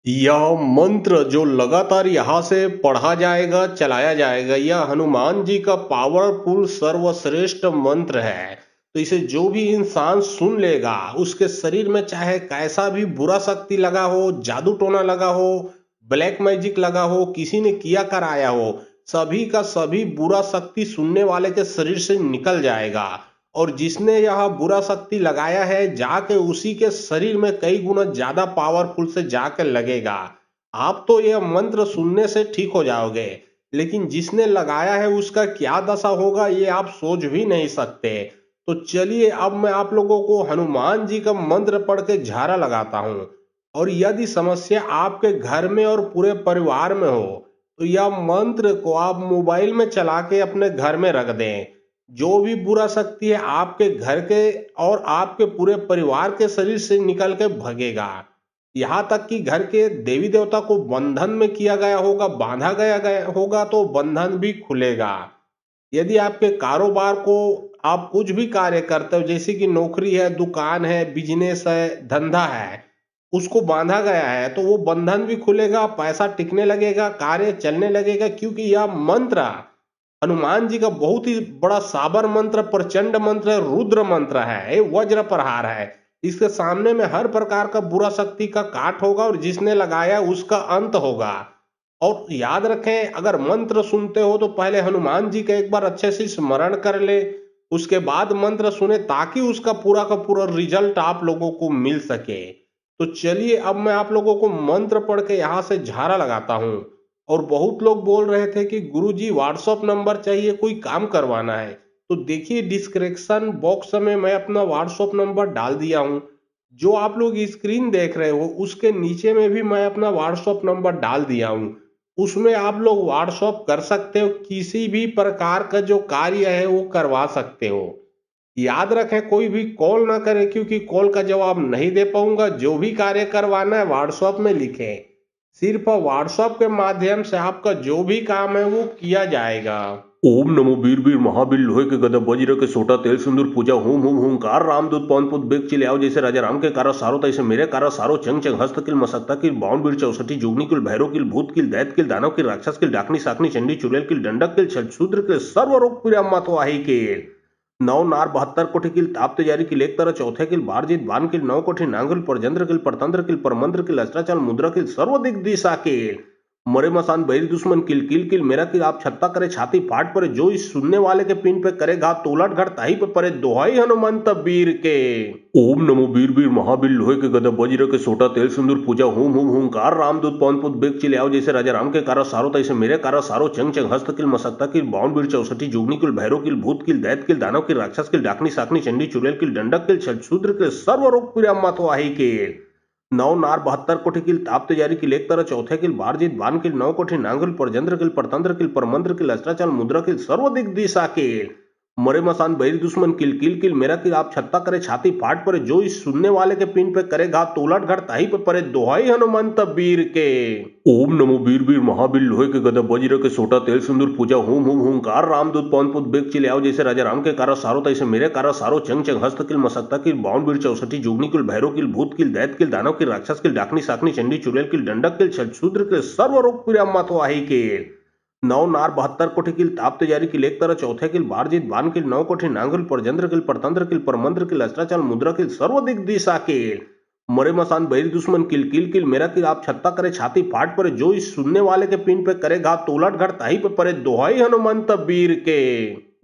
यह मंत्र जो लगातार यहाँ से पढ़ा जाएगा, चलाया जाएगा, यह हनुमान जी का पावरफुल सर्वश्रेष्ठ मंत्र है। तो इसे जो भी इंसान सुन लेगा, उसके शरीर में चाहे कैसा भी बुरा शक्ति लगा हो, जादू टोना लगा हो, ब्लैक मैजिक लगा हो, किसी ने किया कराया हो, सभी का सभी बुरा शक्ति सुनने वाले के शरीर से निकल जाएगा। और जिसने यह बुरा शक्ति लगाया है, जाके उसी के शरीर में कई गुना ज्यादा पावरफुल से जाकर लगेगा। आप तो यह मंत्र सुनने से ठीक हो जाओगे, लेकिन जिसने लगाया है उसका क्या दशा होगा ये आप सोच भी नहीं सकते। तो चलिए अब मैं आप लोगों को हनुमान जी का मंत्र पढ़ के झाड़ा लगाता हूँ। और यदि समस्या आपके घर में और पूरे परिवार में हो, तो यह मंत्र को आप मोबाइल में चला के अपने घर में रख दें। जो भी बुरा शक्ति है आपके घर के और आपके पूरे परिवार के शरीर से निकल के भगेगा। यहाँ तक कि घर के देवी देवता को बंधन में किया गया होगा, बांधा गया होगा, तो बंधन भी खुलेगा। यदि आपके कारोबार को आप कुछ भी कार्य करते हो, जैसे कि नौकरी है, दुकान है, बिजनेस है, धंधा है, उसको बांधा गया है, तो वो बंधन भी खुलेगा, पैसा टिकने लगेगा, कार्य चलने लगेगा। क्योंकि यह मंत्र हनुमान जी का बहुत ही बड़ा साबर मंत्र, प्रचंड मंत्र, रुद्र मंत्र है, ये वज्र प्रहार है। इसके सामने में हर प्रकार का बुरा शक्ति का काट होगा और जिसने लगाया उसका अंत होगा। और याद रखें, अगर मंत्र सुनते हो तो पहले हनुमान जी का एक बार अच्छे से स्मरण कर ले, उसके बाद मंत्र सुने, ताकि उसका पूरा का पूरा रिजल्ट आप लोगों को मिल सके। तो चलिए अब मैं आप लोगों को मंत्र पढ़ के यहाँ से झाड़ा लगाता हूँ। और बहुत लोग बोल रहे थे कि गुरुजी व्हाट्सअप नंबर चाहिए, कोई काम करवाना है। तो देखिए डिस्क्रिप्शन बॉक्स में मैं अपना व्हाट्सअप नंबर डाल दिया हूँ। जो आप लोग स्क्रीन देख रहे हो उसके नीचे में भी मैं अपना व्हाट्सअप नंबर डाल दिया हूँ। उसमें आप लोग व्हाट्सअप कर सकते हो, किसी भी प्रकार का जो कार्य है वो करवा सकते हो। याद रखें, कोई भी कॉल ना करें, क्योंकि कॉल का जवाब नहीं दे पाऊंगा। जो भी कार्य करवाना है व्हाट्सएप में लिखें। सिर्फ व्हाट्सएप के माध्यम से आपका जो भी काम है वो किया जाएगा। ओम नमो वीर वीर महावीर लोहे के गदा वज्र के सोटा तेल सिंदूर पूजा हूम हूम हूंकार रामदूत पवन पुत बेग चिले आओ। जैसे राजा राम के कारा सारो तैसे मेरे कारा सारो चंग चंग हस्त किल मसक्ता किल बावन वीर चौसठी जोगनी किल भैरव किल भूत किल दैत किल दानव किल राक्षस किल डाकनी साकनी चंडी चुड़ैल किल डंडक किल शूद्र किल सर्व रोग पीड़ा मतवाही किल नौ नार 72 कोटि किल ताप तैयारी किल एक तरह चौथे किल बार जीत बान किल 9 कोटि नांगल परजंद्र किल परतंत्र किल परमंत्र किल अस्त्राचल मुद्रा किल सर्व दिग दिशा किल मरे मसान बैरी दुश्मन किल किल किल मेरा किल आप छत्ता करे छाती फाट पड़े। जो इस सुनने वाले के पिन पे करे घात तो उलट घट ताही पे परे दोहाई हनुमंत वीर के। ओम नमो वीर वीर महावीर लोहे के गदा वज्र के सोटा तेल सिंदूर पूजा हूम हूम हूंकार रामदूत पवन पुत बेग चिले आओ। जैसे राजा राम के कारा सारो तैसे मेरे कारा सारो चंग चंग हस्त किल मसक्ता किल बावन वीर चौसठी जोगनी किल भैरव किल भूत किल दैत किल दानव किल राक्षस किल डाकनी साकनी चंडी चुड़ैल किल डंडक किल शूद्र किल सर्व रोग पीड़ा मतवाही किल नौ नार 72 कोटि किल ताप तैयारी किल एक तरह चौथे किल बार जीत बान किल 9 कोटि नांगल परजंद्र किल परतंत्र किल परमंत्र किल अस्त्राचल मुद्रा किल सर्व दिग दिशा किल मरे मसान बैरी दुश्मन किल किल किल मेरा किल आप छत्ता करे छाती फाट पड़े। जो इस सुनने वाले के पिन पे करे घात तो उलट घट ताही पे परे दोहाई हनुमंत वीर के। ओम नमो वीर वीर महावीर लोहे के गदा वज्र के सोटा तेल सिंदूर पूजा हूम हूम हूंकार रामदूत पवन पुत बेग चिले आओ। जैसे राजा राम के कारा सारो तैसे मेरे कारा सारो चंग चंग हस्त किल मसक्ता किल बावन वीर चौसठी जोगनी किल भैरव किल भूत किल दैत किल दानव किल राक्षस किल डाकनी साकनी चंडी चुड़ैल किल डंडक किल शूद्र किल सर्व रोग पीड़ा मतवाही किल नौ नार 72 कोटि किल ताप तैयारी किल एक तरह चौथे किल बार जीत बान किल 9 कोटि नांगल परजंद्र किल परतंत्र किल परमंत्र किल अस्त्राचल मुद्रा किल सर्व दिग दिशा किल मरे मसान बैरी दुश्मन किल किल किल मेरा किल आप छत्ता करे छाती फाट पड़े। जो इस सुनने वाले के पिन पे करे घात तो उलट घट ताही पे परे दोहाई हनुमंत वीर के।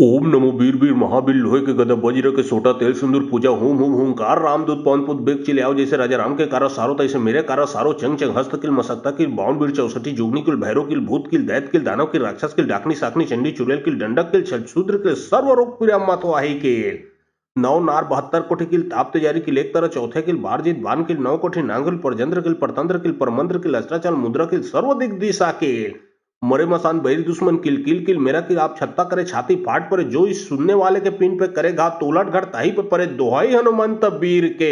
ओम नमो वीर वीर महावीर लोहे के गदा वज्र के सोटा तेल सिंदूर पूजा हूम हूम हूंकार रामदूत पवन पुत बेग चिले आओ। जैसे राजा राम के कारा सारो तैसे मेरे कारा सारो चंग चंग हस्त किल मसक्ता किल बावन वीर चौसठी जोगनी किल भैरव किल भूत किल दैत किल दानव किल राक्षस किल डाकनी साकनी चंडी चुड़ैल किल डंडक किल शूद्र किल सर्व रोग पीड़ा मतवाही किल नौ नार 72 कोटि किल ताप तैयारी किल एक तरह चौथे किल बार जीत बान किल 9 कोटि नांगल परजंद्र किल परतंत्र किल परमंत्र किल अस्त्राचल मुद्रा किल सर्व दिग दिशा किल मरे मसान बैरी दुश्मन किल किल किल मेरा किल आप छत्ता करे छाती फाट पड़े। जो इस सुनने वाले के पिन पे करे घात तो उलट घट ताही पे परे दोहाई हनुमंत वीर के।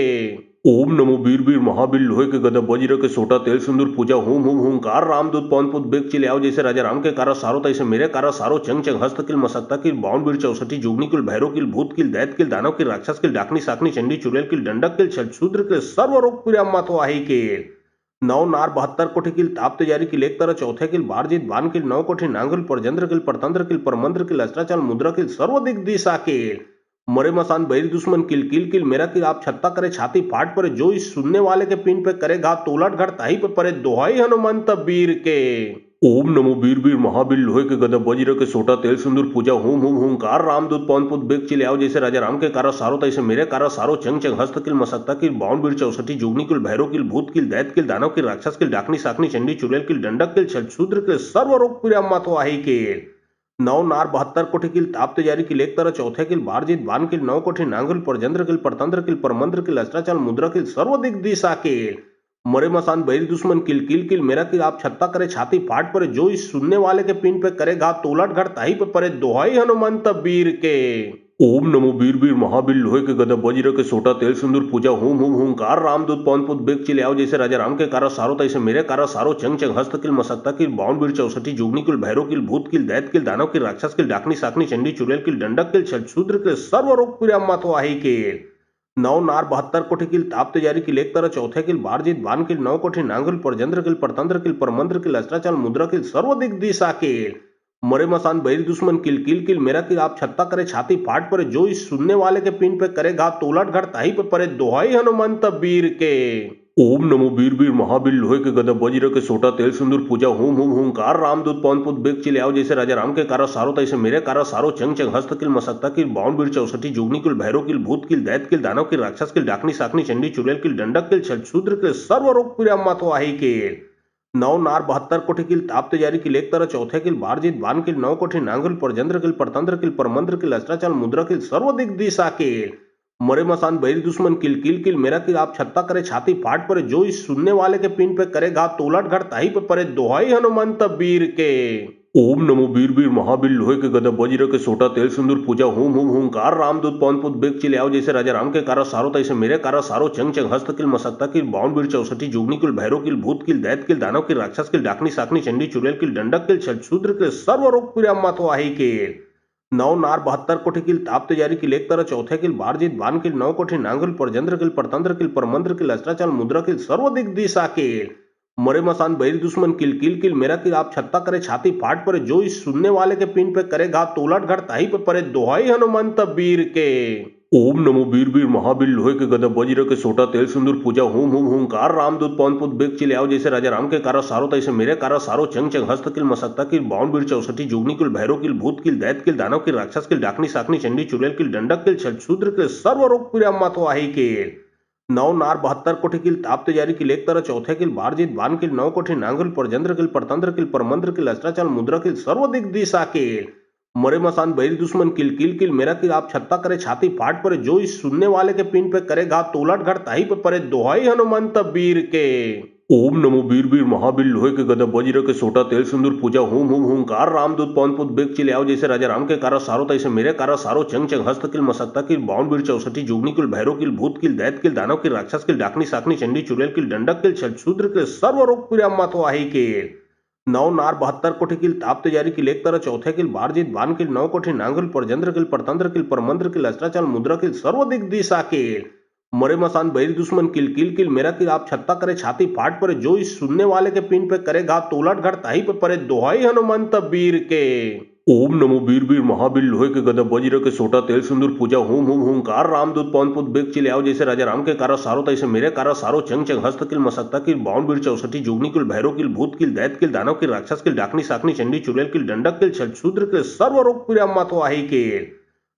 ओम नमो वीर वीर महावीर लोहे के गदा वज्र के सोटा तेल सिंदूर पूजा हूम हूम हूंकार रामदूत पवन पुत बेग चिले आओ। जैसे राजा राम के कारा सारो तैसे मेरे कारा सारो चंग चंग हस्त किल मसक्ता किल बावन वीर चौसठी जोगनी किल भैरव किल भूत किल दैत किल दानव किल राक्षस किल डाकनी साकनी चंडी चुड़ैल किल डंडक किल शूद्र किल सर्व रोग पीड़ा मतवाही किल नौ नार 72 कोटी किल ताप तेजारी किल एक तरह चौथे किल बारजीत बान किल 9 कोटी नांगुल परजंद्र किल परतंत्र किल परमंत्र किल अस्त्राचल मुद्रा किल सर्व दिग दिशा किल मरे मसान बैरी दुश्मन किल किल किल मेरा किल आप छत्ता करे छाती फाट परे जो इस सुनने वाले के पिंड पे करे घात तो उलट घट ताही पे परे दोहाई हनुमंत वीर के। ओम नमो वीर वीर महाबीर लोहे के गदा वज्र के सोटा तेल सिंदूर पूजा होम होम होमकार रामदूत पवन पुत बेग चिले आओ जैसे राजा राम के कारा सारो तैसे मेरे कारा सारो चंग चंग हस्त किल मसक्ता किल बावन बीर चौसठी जुगनी किल भैरव किल भूत किल दैत किल दानव किल राक्षस किल डाकनी साकनी चंडी चुड़ैल किल डंडक किल छलशूद्र किल सर्व रोग पीड़ा मातो आही किल नौ नार 72 कोटी किल ताप तेजारी किल एक तरह चौथे किल बारजीत बान किल 9 कोटी नांगुल परजंद्र किल परतंत्र किल परमंत्र किल अस्त्राचल मुद्रा किल सर्व दिग दिशा किल मरे मसान बैरी दुश्मन किल किल किल मेरा किल आप छत्ता करे छाती फाट परे जो इस सुनने वाले के पिंड पे करे घात तो उलट घट ताही पे परे दोहाई हनुमंत वीर के। ओम नमो वीर वीर महाबीर लोहे के गदा वज्र के सोटा तेल सिंदूर पूजा होम होम होमकार रामदूत पवन पुत बेग चिले आओ जैसे राजा राम के कारा सारो तैसे मेरे कारा सारो चंग चंग हस्त किल मसक्ता किल बावन बीर चौसठी जुगनी किल भैरव किल भूत किल दैत किल दानव किल राक्षस किल डाकनी साकनी चंडी चुड़ैल किल डंडक किल छलशूद्र किल सर्व रोग पीड़ा मातो आही किल नौ नार 72 कोटी किल ताप तेजारी किल एक तरह चौथे किल बारजीत बान किल 9 कोटी नांगुल परजंद्र किल परतंत्र किल परमंत्र किल अस्त्राचल मुद्रा किल सर्व दिग दिशा किल मरे मसान बैरी दुश्मन किल किल किल मेरा किल आप छत्ता करे छाती फाट परे जो इस सुनने वाले के पिंड पे करे घात तो उलट घट ताही पे परे दोहाई हनुमंत वीर के। ओम नमो वीर वीर महाबीर लोहे के गदा वज्र के सोटा तेल सिंदूर पूजा होम होम होमकार रामदूत पवन पुत बेग चिले आओ जैसे राजा राम के कारा सारो तैसे मेरे कारा सारो चंग चंग हस्त किल मसक्ता किल बावन बीर चौसठी जुगनी किल भैरव किल भूत किल दैत किल दानव किल राक्षस किल डाकनी साकनी चंडी चुड़ैल किल डंडक किल छलशूद्र किल सर्व रोग पीड़ा मातो आही किल नौ नार 72 कोटी किल ताप तेजारी किल एक तरह चौथे किल बारजीत बान किल 9 कोटी नांगुल परजंद्र किल परतंत्र किल परमंत्र किल अस्त्राचल मुद्रा किल सर्व दिग दिशा किल मरे मसान बैरी दुश्मन किल किल किल मेरा किल आप छत्ता करे छाती फाट परे जो इस सुनने वाले के पिंड पे करे घात तो उलट घट ताही पे परे दोहाई हनुमंत वीर के। ओम नमो वीर वीर महाबीर लोहे के गदा वज्र के सोटा तेल सिंदूर पूजा होम होम होमकार रामदूत पवन पुत बेग चिले आओ जैसे राजा राम के कारा सारो तैसे मेरे कारा सारो चंग चंग हस्त किल मसक्ता किल बावन बीर चौसठी जुगनी किल भैरव किल भूत किल दैत किल दानव किल राक्षस किल डाकनी साकनी चंडी चुड़ैल किल डंडक किल छलशूद्र किल सर्व रोग पीड़ा मातो आही किल नौ नार 72 कोटी किल ताप तेजारी किल एक तरह चौथे किल बारजीत बान किल 9 कोटी नांगुल परजंद्र किल परतंत्र किल परमंत्र किल अस्त्राचल मुद्रा किल सर्व दिग दिशा किल मरे मसान बैरी दुश्मन किल किल किल मेरा किल आप छत्ता करे छाती फाट परे जो इस सुनने वाले के पिंड पे करे घात तो उलट घट ताही पे परे दोहाई हनुमंत वीर के। ओम नमो वीर वीर महाबीर लोहे के गदा वज्र के सोटा तेल सिंदूर पूजा होम होम होमकार रामदूत पवन पुत बेग चिले आओ जैसे राजा राम के कारा सारो तैसे मेरे कारा सारो चंग चंग हस्त किल मसक्ता किल बावन बीर चौसठी जुगनी किल भैरव किल भूत किल दैत किल दानव किल राक्षस किल डाकनी साकनी चंडी चुड़ैल किल डंडक किल छलशूद्र किल सर्व रोग पीड़ा मातो आही किल नौ नार 72 कोटी किल ताप तेजारी किल एक तरह चौथे किल बारजीत बान किल 9 कोटी नांगुल परजंद्र किल परतंत्र किल परमंत्र किल अस्त्राचल मुद्रा किल सर्व दिग दिशा किल मरे मसान बैरी दुश्मन किल किल किल मेरा किल आप छत्ता करे छाती फाट परे जो इस सुनने वाले के पिंड पे करे घात तो उलट घट ताही पे परे दोहाई हनुमंत वीर के। ओम नमो वीर वीर महाबीर लोहे के गदा वज्र के सोटा तेल सिंदूर पूजा होम होम होमकार रामदूत पवन पुत बेग चिले आओ जैसे राजा राम के कारा सारो तैसे मेरे कारा सारो चंग चंग हस्त किल मसक्ता किल बावन बीर चौसठी जुगनी किल भैरव किल भूत किल दैत किल दानव किल राक्षस किल डाकनी साकनी चंडी चुड़ैल किल डंडक किल छलशूद्र किल सर्व रोग पीड़ा मातो आही किल नौ नार 72 कोटी किल ताप तेजारी किल एक तरह चौथे किल बारजीत बान किल 9 कोटी नांगुल परजंद्र किल परतंत्र किल परमंत्र किल अस्त्राचल मुद्रा किल सर्व दिग दिशा किल मरे मसान बैरी दुश्मन किल किल किल मेरा किल आप छत्ता करे छाती फाट परे जो इस सुनने वाले के पिंड पे करे घात तो उलट घट ताही पे परे दोहाई हनुमंत वीर के। ओम नमो वीर वीर महाबीर लोहे के गदा वज्र के सोटा तेल सिंदूर पूजा होम होम होमकार रामदूत पवन पुत बेग चिले आओ जैसे राजा राम के कारा सारो तैसे मेरे कारा सारो चंग चंग हस्त किल मसक्ता किल बावन बीर चौसठी जुगनी किल भैरव किल भूत किल दैत किल दानव किल राक्षस किल डाकनी साकनी चंडी चुड़ैल किल डंडक किल छलशूद्र किल सर्व रोग पीड़ा मातो आही किल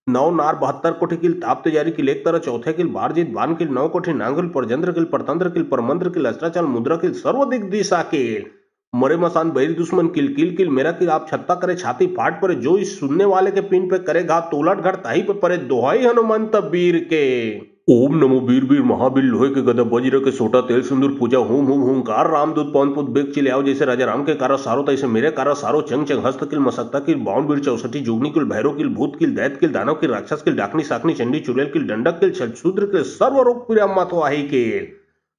नौ नार 72 कोटी किल ताप तेजारी किल एक तरह चौथे किल बारजीत बान किल 9 कोटी नांगुल परजंद्र किल परतंत्र किल परमंत्र किल अस्त्राचल मुद्रा किल सर्व दिग दिशा किल मरे मसान बैरी दुश्मन किल किल किल मेरा किल आप छत्ता करे छाती फाट परे जो इस सुनने वाले के पिंड पे करे घात तो उलट घट ताही पे परे दोहाई हनुमंत वीर के। ओम नमो वीर वीर महाबीर लोहे के गदा वज्र के सोटा तेल सिंदूर पूजा होम होम होमकार रामदूत पवन पुत बेग चिले आओ जैसे राजा राम के कारा सारो तैसे मेरे कारा सारो चंग चंग हस्त किल मसक्ता किल बावन बीर चौसठी जुगनी किल भैरव किल भूत किल दैत किल दानव किल राक्षस किल डाकनी साकनी चंडी चुड़ैल किल डंडक किल छलशूद्र किल सर्व रोग पीड़ा मातो आही किल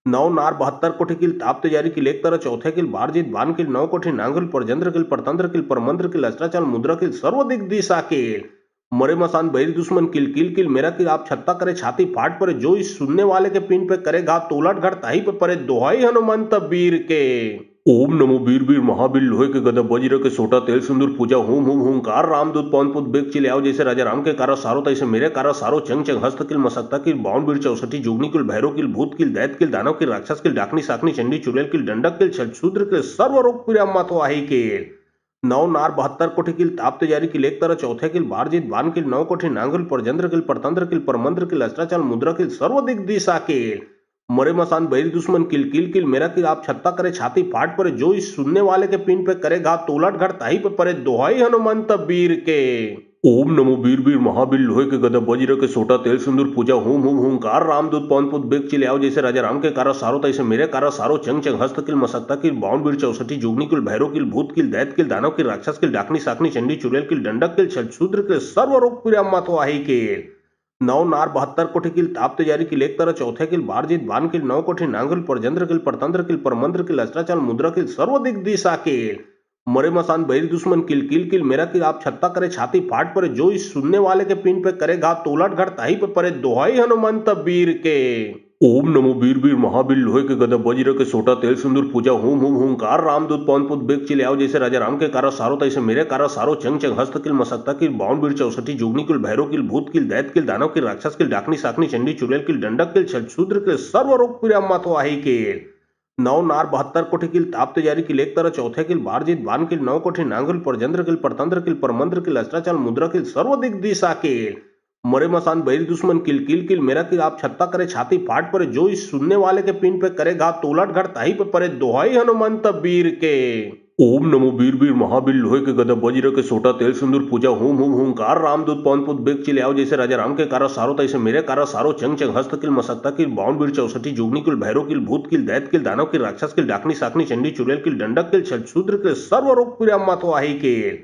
नौ नार 72 कोटी किल ताप तेजारी किल एक तरह चौथे किल बारजीत बान किल 9 कोटी नांगुल परजंद्र किल परतंत्र किल परमंत्र किल अस्त्राचल मुद्रा किल सर्व दिग दिशा किल मरे मसान बैरी दुश्मन किल किल किल मेरा किल आप छत्ता करे छाती फाट पड़े जो इस सुनने वाले के पिंड पे करे घात तो उलट घर ताही पे पड़े दोहाई हनुमंत वीर के। ओम नमो वीर वीर महावीर लोहे के गदा वज्र के सोटा तेल सिंदूर पूजा होम होम होमकार रामदूत पवन पुत बेग चिले आओ जैसे राजा राम के कारा सारो तैसे मेरे कारा सारो चंग चंग हस्त किल मसक्ता किल बावन वीर चौसठी जुगनी किल भैरव किल भूत किल दैत किल दानव किल राक्षस किल डाकनी साकनी चंडी चुड़ैल किल डंडक किल छलछूद्र किल सर्व रोग पीड़ा मातो आही किल नौ नार 72 कोटि किल ताप तेजारी किल एक तरह चौथे किल बारजीत बान किल 9 कोटि नांगल परजंद्र किल परतंत्र किल परमंत्र किल अस्त्राचल मुद्रा किल सर्व दिग दिशा किल मरे मसान बैरी दुश्मन किल किल किल मेरा किल आप छत्ता करे छाती फाट पड़े जो इस सुनने वाले के पिंड पे करे घात तो उलट घर ताही पे पड़े दोहाई हनुमंत वीर के। ओम नमो वीर वीर महावीर लोहे के गदा वज्र के सोटा तेल सिंदूर पूजा होम होम होमकार रामदूत पवन पुत बेग चिले आओ जैसे राजा राम के कारा सारो तैसे मेरे कारा सारो चंग चंग हस्त किल मसक्ता किल बावन वीर चौसठी जुगनी किल भैरव किल भूत किल दैत किल दानव किल राक्षस किल डाकनी साकनी चंडी चुड़ैल किल डंडक किल छलछूद्र किल सर्व रोग पीड़ा मातो आही किल नौ नार 72 कोटि किल ताप तेजारी किल एक तरह चौथे किल बारजीत बान किल 9 कोटि नांगल परजंद्र किल परतंत्र किल परमंत्र किल अस्त्राचल मुद्रा किल सर्व दिग दिशा किल मरे मसान बैरी दुश्मन किल किल किल मेरा किल आप छत्ता करे छाती फाट पड़े जो इस सुनने वाले के पिंड पे करे घात तो उलट घर ताही पे पड़े दोहाई हनुमंत वीर के। ओम नमो वीर वीर महावीर लोहे के गदा वज्र के सोटा तेल सिंदूर पूजा होम होम होमकार रामदूत पवन पुत बेग चिले आओ जैसे राजा राम के कारा सारो तैसे मेरे कारा सारो चंग चंग हस्त किल मसक्ता किल बावन वीर चौसठी जुगनी किल भैरव किल भूत किल दैत किल दानव किल राक्षस किल डाकनी साकनी चंडी चुड़ैल किल डंडक किल छलछूद्र किल सर्व रोग पीड़ा मातो आही किल नौ नार 72 कोटि किल ताप तेजारी किल एक तरह चौथे किल बारजीत बान किल 9 कोटि नांगल परजंद्र किल परतंत्र किल परमंत्र किल अस्त्राचल मुद्रा किल सर्व दिग दिशा किल मरे मसान बैरी दुश्मन किल किल किल मेरा किल आप छत्ता करे छाती फाट पड़े जो इस सुनने वाले के पिंड पे करे घात तो उलट घर ताही पे पड़े दोहाई हनुमंत वीर के। ओम नमो वीर वीर महावीर लोहे के गदा वज्र के सोटा तेल सिंदूर पूजा होम होम होमकार रामदूत पवन पुत बेग चिले आओ जैसे राजा राम के कारा सारो तैसे मेरे कारा सारो चंग चंग हस्त किल मसक्ता किल बावन वीर चौसठी जुगनी किल भैरव किल भूत किल दैत किल दानव किल राक्षस किल डाकनी साकनी चंडी चुड़ैल किल डंडक किल छलछूद्र किल सर्व रोग पीड़ा मातो आही किल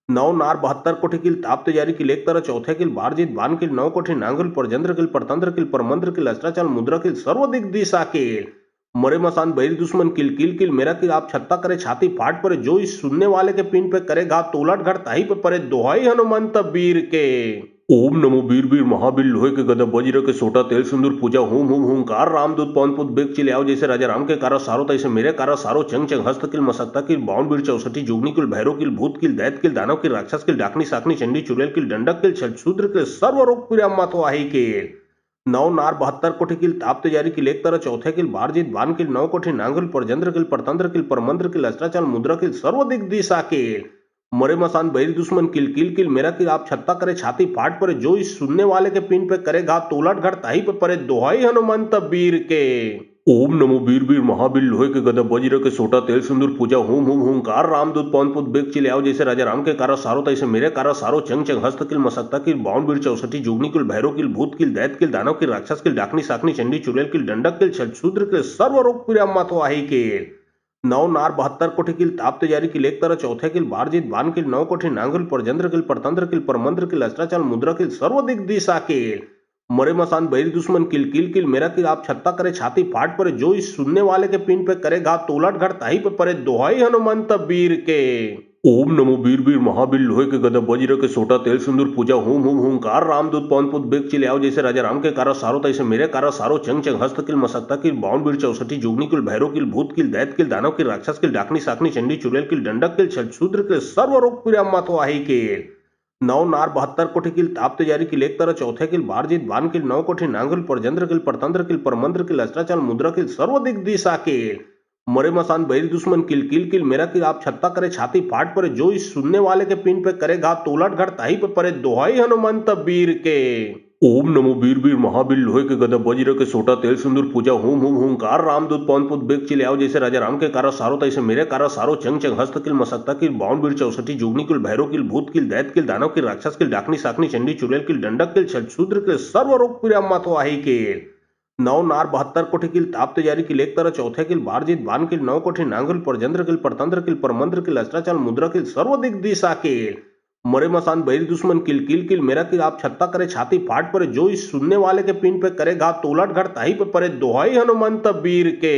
नौ नार 72 कोटि किल ताप तेजारी किल एक तरह चौथे किल बारजीत बान किल 9 कोटि नांगल परजंद्र किल परतंत्र किल परमंत्र किल अस्त्राचल मुद्रा किल सर्व दिग दिशा किल मरे मसान बैरी दुश्मन किल किल किल मेरा किल आप छत्ता करे छाती फाट पड़े जो इस सुनने वाले के पिंड पे करे घात तो उलट घर ताही पे पड़े दोहाई हनुमंत वीर के। ओम नमो वीर वीर महावीर लोहे के गदा वज्र के सोटा तेल सिंदूर पूजा होम होम होमकार रामदूत पवन पुत बेग चिले आओ जैसे राजा राम के कारा सारो तैसे मेरे कारा सारो चंग चंग हस्त किल मसक्ता किल बावन वीर चौसठी जुगनी किल भैरव किल भूत किल दैत किल दानव किल राक्षस किल डाकनी साकनी चंडी चुड़ैल किल डंडक किल छलछूद्र किल सर्व रोग पीड़ा मातो आही किल नौ नार 72 कोटि किल ताप तेजारी किल एक तरह चौथे किल बारजीत बान किल 9 कोटि नांगल परजंद्र किल परतंत्र किल परमंत्र किल अस्त्राचल मुद्रा किल सर्व दिग दिशा किल मरे मसान बैरी दुश्मन किल किल किल मेरा किल आप छत्ता करे छाती फाट पड़े जो इस सुनने वाले के पिंड पे करे घात तो उलट घर ताही पे पड़े दोहाई हनुमंत वीर के। ओम नमो वीर वीर महावीर लोहे के गदा वज्र के सोटा तेल सिंदूर पूजा होम होम होमकार रामदूत पवन पुत बेग चिले आओ जैसे राजा राम के कारा सारो तैसे मेरे कारा सारो चंग चंग हस्त किल मसक्ता किल बावन वीर चौसठी जुगनी किल भैरव किल भूत किल दैत किल दानव किल राक्षस किल डाकनी साकनी चंडी चुड़ैल किल डंडक किल छलछूद्र किल सर्व रोग पीड़ा मातो आही किल नौ नार 72 कोटि किल ताप तेजारी किल एक तरह चौथे किल बारजीत बान किल 9 कोटि नांगल परजंद्र किल परतंत्र किल परमंत्र किल अस्त्राचल मुद्रा किल सर्व दिग दिशा किल मरे मसान बैरी दुश्मन किल किल किल मेरा किल आप छत्ता करे छाती फाट पड़े जो इस सुनने वाले के पिंड पे करे घात तो उलट घर ताही पे पड़े दोहाई हनुमंत वीर के। ओम नमो वीर वीर महावीर लोहे के गदा वज्र के सोटा तेल सिंदूर पूजा होम होम होमकार रामदूत पवन पुत बेग चिले आओ जैसे राजा राम के कारा सारो तैसे मेरे कारा सारो चंग चंग हस्त किल मसक्ता किल बावन वीर चौसठी जुगनी किल भैरव किल भूत किल दैत किल दानव किल राक्षस किल डाकनी साकनी चंडी चुड़ैल किल डंडक किल छलछूद्र किल सर्व रोग पीड़ा मातो आही किल नौ नार 72 कोटि किल ताप तेजारी किल एक तरह चौथे किल बारजीत बान किल 9 कोटि नांगल परजंद्र किल परतंत्र किल परमंत्र किल अस्त्राचल मुद्रा किल सर्व दिग दिशा किल मरे मसान बैरी दुश्मन किल किल किल मेरा किल आप छत्ता करे छाती फाट पड़े जो इस सुनने वाले के पिंड पे करे घात तो उलट घर ताही पे पड़े दोहाई हनुमंत वीर के। ओम नमो वीर वीर महावीर लोहे के गदा वज्र के सोटा तेल सिंदूर पूजा होम होम होमकार रामदूत पवन पुत बेग चिले आओ जैसे राजा राम के कारा सारो तैसे मेरे कारा सारो चंग चंग हस्त किल मसक्ता किल बावन वीर चौसठी जुगनी किल भैरव किल भूत किल दैत किल दानव किल राक्षस किल डाकनी साकनी चंडी चुड़ैल किल डंडक किल छलछूद्र किल सर्व रोग पीड़ा मातो आही किल नौ नार 72 कोटि किल ताप तेजारी किल एक तरह चौथे किल बारजीत बान किल 9 कोटि नांगल परजंद्र किल परतंत्र किल परमंत्र किल अस्त्राचल मुद्रा किल सर्व दिग दिशा किल मरे मसान बैरी दुश्मन किल किल किल मेरा किल आप छत्ता करे छाती फाट पड़े जो इस सुनने वाले के पिंड पे करे घात तो उलट घर ताही पे पड़े दोहाई हनुमंत वीर के।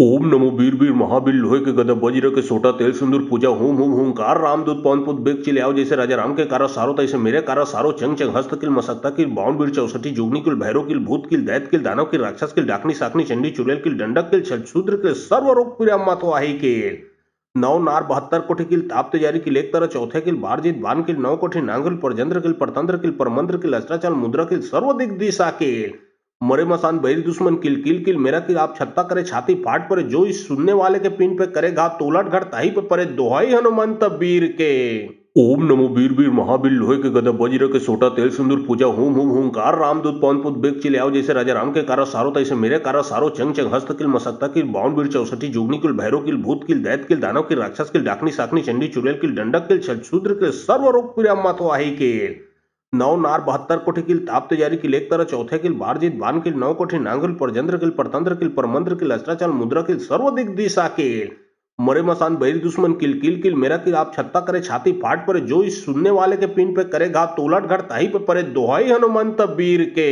ओम नमो वीर वीर महावीर लोहे के गदा वज्र के सोटा तेल सिंदूर पूजा होम होम होमकार रामदूत पवन पुत बेग चिले आओ जैसे राजा राम के कारा सारो तैसे मेरे कारा सारो चंग चंग हस्त किल मसक्ता किल बावन वीर चौसठी जुगनी किल भैरव किल भूत किल दैत किल दानव किल राक्षस किल डाकनी साकनी चंडी चुड़ैल किल डंडक किल छलशूद्र किल सर्व रोग पीड़ा मातो आही किल नौ नार 72 कोटि किल ताप तेजारी किल एक तरह चौथे किल बारजीत बान किल 9 कोटि नांगल परजंद्र किल परतंत्र किल परमंत्र किल अस्त्राचल मुद्रा किल सर्व दिग दिशा किल मरे मसान बैरी दुश्मन किल किल किल मेरा किल आप छत्ता करे छाती फाट परे जो इस सुनने वाले के पिन पे करे घात तो उलट घट ताही पे परे दोहाई हनुमंत वीर के ओम नमो वीर वीर महावीर लोहे के गदा वज्र के सोटा तेल सिंदूर पूजा होम होम होमकार रामदूत पवन पुत बेग चिले आओ जैसे राजा राम के कारा सारो तैसे मेरे कारा सारो चंग चंग हस्त किल मसक्ता किल बावन वीर चौसठी जुगनी किल भैरव किल भूत किल दैत किल दानव किल राक्षस किल डाकनी साकनी चंडी चुड़ैल किल डंडक किल छलशूद्र किल सर्व रोग पीड़ा मातो आही किल नौ नार 72 कोटि किल ताप तेजारी किल एक तरह चौथे किल बारजीत बान किल 9 कोटि नांगल परजंद्र किल परतंत्र किल परमंत्र किल अस्त्राचल मुद्रा किल सर्व दिग दिशा किल मरे मसान बैरी दुश्मन किल किल किल मेरा किल आप छत्ता करे छाती फाट परे जो इस सुनने वाले के पिन पे करे घात तो उलट घट ताही पे परे दोहाई हनुमंत वीर के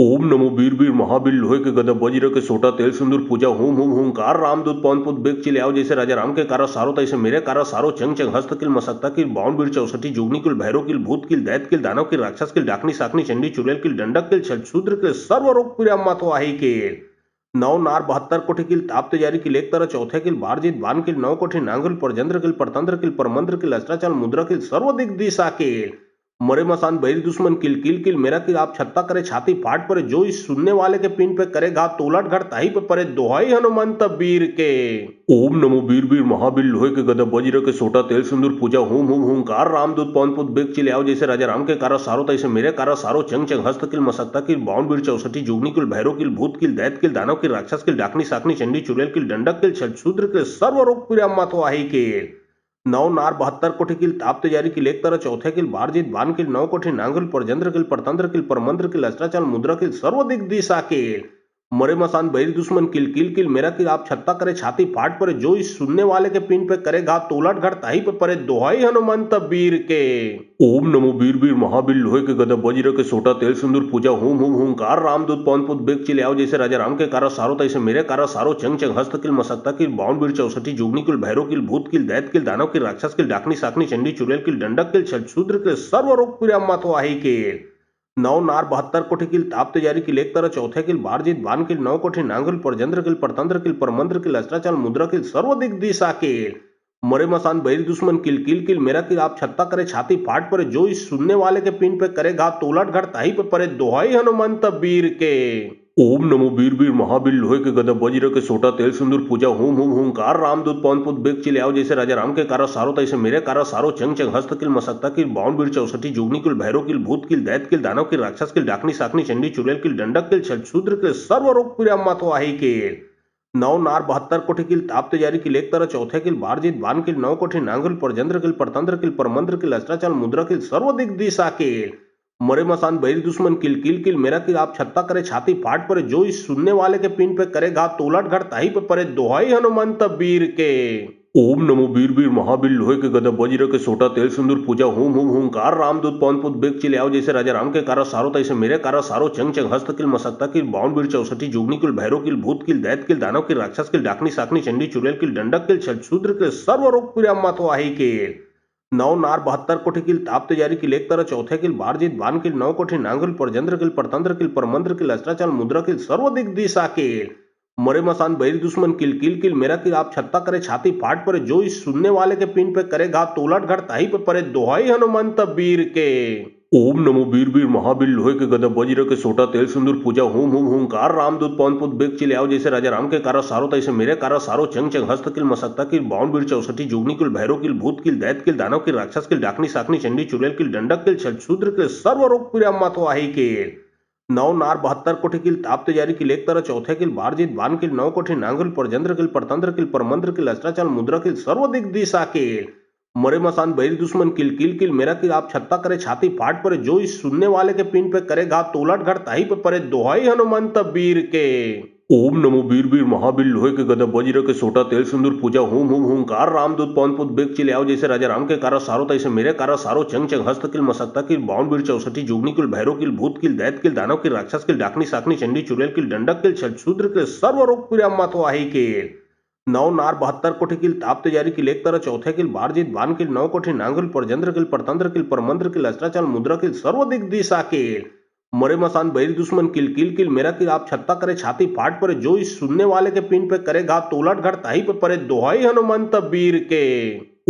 ओम नमो वीर वीर महावीर लोहे के गदा वज्र के सोटा तेल सिंदूर पूजा होम होम होमकार रामदूत पवन पुत बेग चिले आओ जैसे राजा राम के कारा सारो तैसे मेरे कारा सारो चंग चंग हस्त किल मसक्ता किल बावन वीर चौसठी जुगनी किल भैरव किल भूत किल दैत किल दानव किल राक्षस किल डाकनी साकनी चंडी चुड़ैल किल डंडक किल छलशूद्र किल सर्व रोग पीड़ा मातो आही किल नौ नार 72 कोटि किल ताप तेजारी किल एक तरह चौथे किल बारजीत बान किल 9 कोटि नांगल परजंद्र किल परतंत्र किल परमंत्र किल अस्त्राचल मुद्रा किल सर्व दिग दिशा किल मरे मसान बैरी दुश्मन किल किल किल मेरा किल आप छत्ता करे छाती फाट परे जो इस सुनने वाले के पिन पे करे घात तो उलट घट ताही पे परे दोहाई हनुमंत वीर के ओम नमो वीर वीर महावीर लोहे के गदा वज्र के सोटा तेल सिंदूर पूजा होम होम होमकार रामदूत पवन पुत बेग चिले आओ जैसे राजा राम के कारा सारो तैसे मेरे कारा सारो चंग चंग हस्त किल मसक्ता किल बावन वीर चौसठी जुगनी किल भैरव किल भूत किल दैत किल दानव किल राक्षस किल डाकनी साकनी चंडी चुड़ैल किल डंडक किल छलशूद्र किल सर्व रोग पीड़ा मातो आही किल नौ नार 72 कोटि किल ताप तेजारी किल एक तरह चौथे किल बारजीत बान किल 9 कोटि नांगल परजंद्र किल परतंत्र किल परमंत्र किल अस्त्राचल मुद्रा किल सर्व दिग दिशा किल मरे मसान बैरी दुश्मन किल किल किल मेरा किल आप छत्ता करे छाती फाट परे जो इस सुनने वाले के पिन पे करे घात तो उलट घट ताही पे परे दोहाई हनुमंत वीर के ओम नमो वीर वीर महावीर लोहे के गदा वज्र के सोटा तेल सिंदूर पूजा होम होम होमकार रामदूत पवन पुत बेग चिले आओ जैसे राजा राम के कारा सारो तैसे मेरे कारा सारो चंग चंग हस्त किल मसक्ता किल बावन वीर चौसठी जुगनी किल भैरव किल भूत किल दैत किल दानव किल राक्षस किल डाकनी साकनी चंडी चुड़ैल किल डंडक किल छलशूद्र किल सर्व रोग पीड़ा मातो आही किल नौ नार 72 कोटि किल ताप तेजारी किल एक तरह चौथे किल बारजीत बान किल 9 कोटि नांगल परजंद्र किल परतंत्र किल परमंत्र किल अस्त्राचल मुद्रा किल सर्व दिग दिशा किल मरे मसान बैरी दुश्मन किल किल किल मेरा किल आप छत्ता करे छाती फाट परे जो इस सुनने वाले के पिन पे करे घात तो उलट घट ताही पे परे दोहाई हनुमंत वीर के ओम नमो वीर वीर महावीर लोहे के गदा वज्र के सोटा तेल सिंदूर पूजा होम होम होमकार रामदूत पवन पुत बेग चिले आओ जैसे राजा राम के कारा सारो तैसे मेरे कारा सारो चंग चंग हस्त किल मसक्ता किल बावन वीर चौसठी जुगनी किल भैरव किल भूत किल दैत किल दानव किल राक्षस किल डाकनी साकनी चंडी चुड़ैल किल डंडक किल छलशूद्र किल सर्व रोग पीड़ा मातो आही किल नौ नार 72 कोटि किल ताप तेजारी किल एक तरह चौथे किल बारजीत बान किल 9 कोटि नांगल परजंद्र किल परतंत्र किल परमंत्र किल अस्त्राचल मुद्रा किल सर्व दिग दिशा किल मरे मसान बैरी दुश्मन किल किल किल मेरा किल आप छत्ता करे छाती फाट परे जो इस सुनने वाले के पिन पे करे घात तो उलट घट ताही पे परे दोहाई हनुमंत वीर के ओम नमो वीर वीर महावीर लोहे के गदा वज्र के सोटा तेल सिंदूर पूजा होम होम होमकार रामदूत पवन पुत बेग चिले आओ जैसे राजा राम के कारा सारो तैसे मेरे कारा सारो चंग चंग हस्त किल मसक्ता किल बावन वीर चौसठी जुगनी किल भैरव किल भूत किल दैत किल दानव किल राक्षस किल डाकनी साकनी चंडी चुड़ैल किल डंडक किल छलशूद्र किल सर्व रोग पीड़ा मातो आही किल नौ नार 72 कोटि किल ताप तेजारी किल एक तरह चौथे किल बारजीत बान किल 9 कोटि नांगल परजंद्र किल परतंत्र किल परमंत्र किल अस्त्राचल मुद्रा किल सर्व दिग दिशा किल मरे मसान बैरी दुश्मन किल किल किल मेरा किल आप छत्ता करे छाती फाट परे जो इस सुनने वाले के पिन पे करे घात तो उलट घट ताही पे परे दोहाई हनुमंत वीर के ओम नमो वीर वीर महावीर लोहे के गदा वज्र के सोटा तेल सिंदूर पूजा होम होम होमकार रामदूत पवन पुत बेग चिले आओ जैसे राजा राम के कारा सारो तैसे मेरे कारा सारो चंग चंग हस्त किल मसक्ता किल बावन वीर चौसठी जुगनी किल भैरव किल भूत किल दैत किल दानव किल राक्षस किल डाकनी साकनी चंडी चुड़ैल किल डंडक किल छलशूद्र किल सर्व रोग पीड़ा मातो आही किल ओम नमो वीर वीर महावीर लोहे के गदा वज्र के सोटा तेल सिंदूर पूजा होम होम होमकार रामदूत पवन पुत बेग चिले आओ जैसे राजा राम के कारा सारो तैसे मेरे कारा सारो चंग चंग हस्त किल मसक्ता किल बावन वीर चौसठी जुगनी किल भैरव किल भूत किल दैत किल दानव किल राक्षस किल डाकनी साकनी चंडी चुड़ैल किल डंडक किल छलशूद्र किल सर्व रोग पीड़ा मातो आही किल नौ नार 72 कोटि किल ताप तेजारी किल एक तरह चौथे किल बारजीत बान किल 9 कोटि नांगल परजंद्र किल परतंत्र किल परमंत्र किल अस्त्राचल मुद्रा किल सर्व दिग दिशा किल मरे मसान बैरी दुश्मन किल किल किल मेरा किल आप छत्ता करे छाती फाट परे जो इस सुनने वाले के पिन पे करे घात तो उलट घट ताही पे परे दोहाई हनुमंत वीर के ओम नमो वीर वीर महावीर लोहे के गदा वज्र के सोटा तेल सिंदूर पूजा होम होम होमकार रामदूत पवन पुत बेग चिले आओ जैसे राजा राम के कारा सारो तैसे मेरे कारा सारो चंग चंग हस्त किल मसक्ता किल बावन वीर चौसठी जुगनी किल भैरव किल भूत किल दैत किल दानव किल राक्षस किल डाकनी साकनी चंडी चुड़ैल किल डंडक किल छलशूद्र किल सर्व रोग पीड़ा मातो आही किल नौ नार 72 कोटी किल ताप्ते जारी किल एक तरह चौथे किल बारजीत बान किल 9 कोटी नांगुल परजंद्र किल परतंत्र किल परमंत्र किल अस्त्राचल मुद्रा किल सर्व दिग्दिशा किल मरे मसान बैरी दुश्मन किल किल किल मेरा किल आप छत्ता करे छाती फाट परे जो इस सुनने वाले के पिंड पे करे घात तो उलट घट ताही पे परे दोहाई हनुमंत वीर के।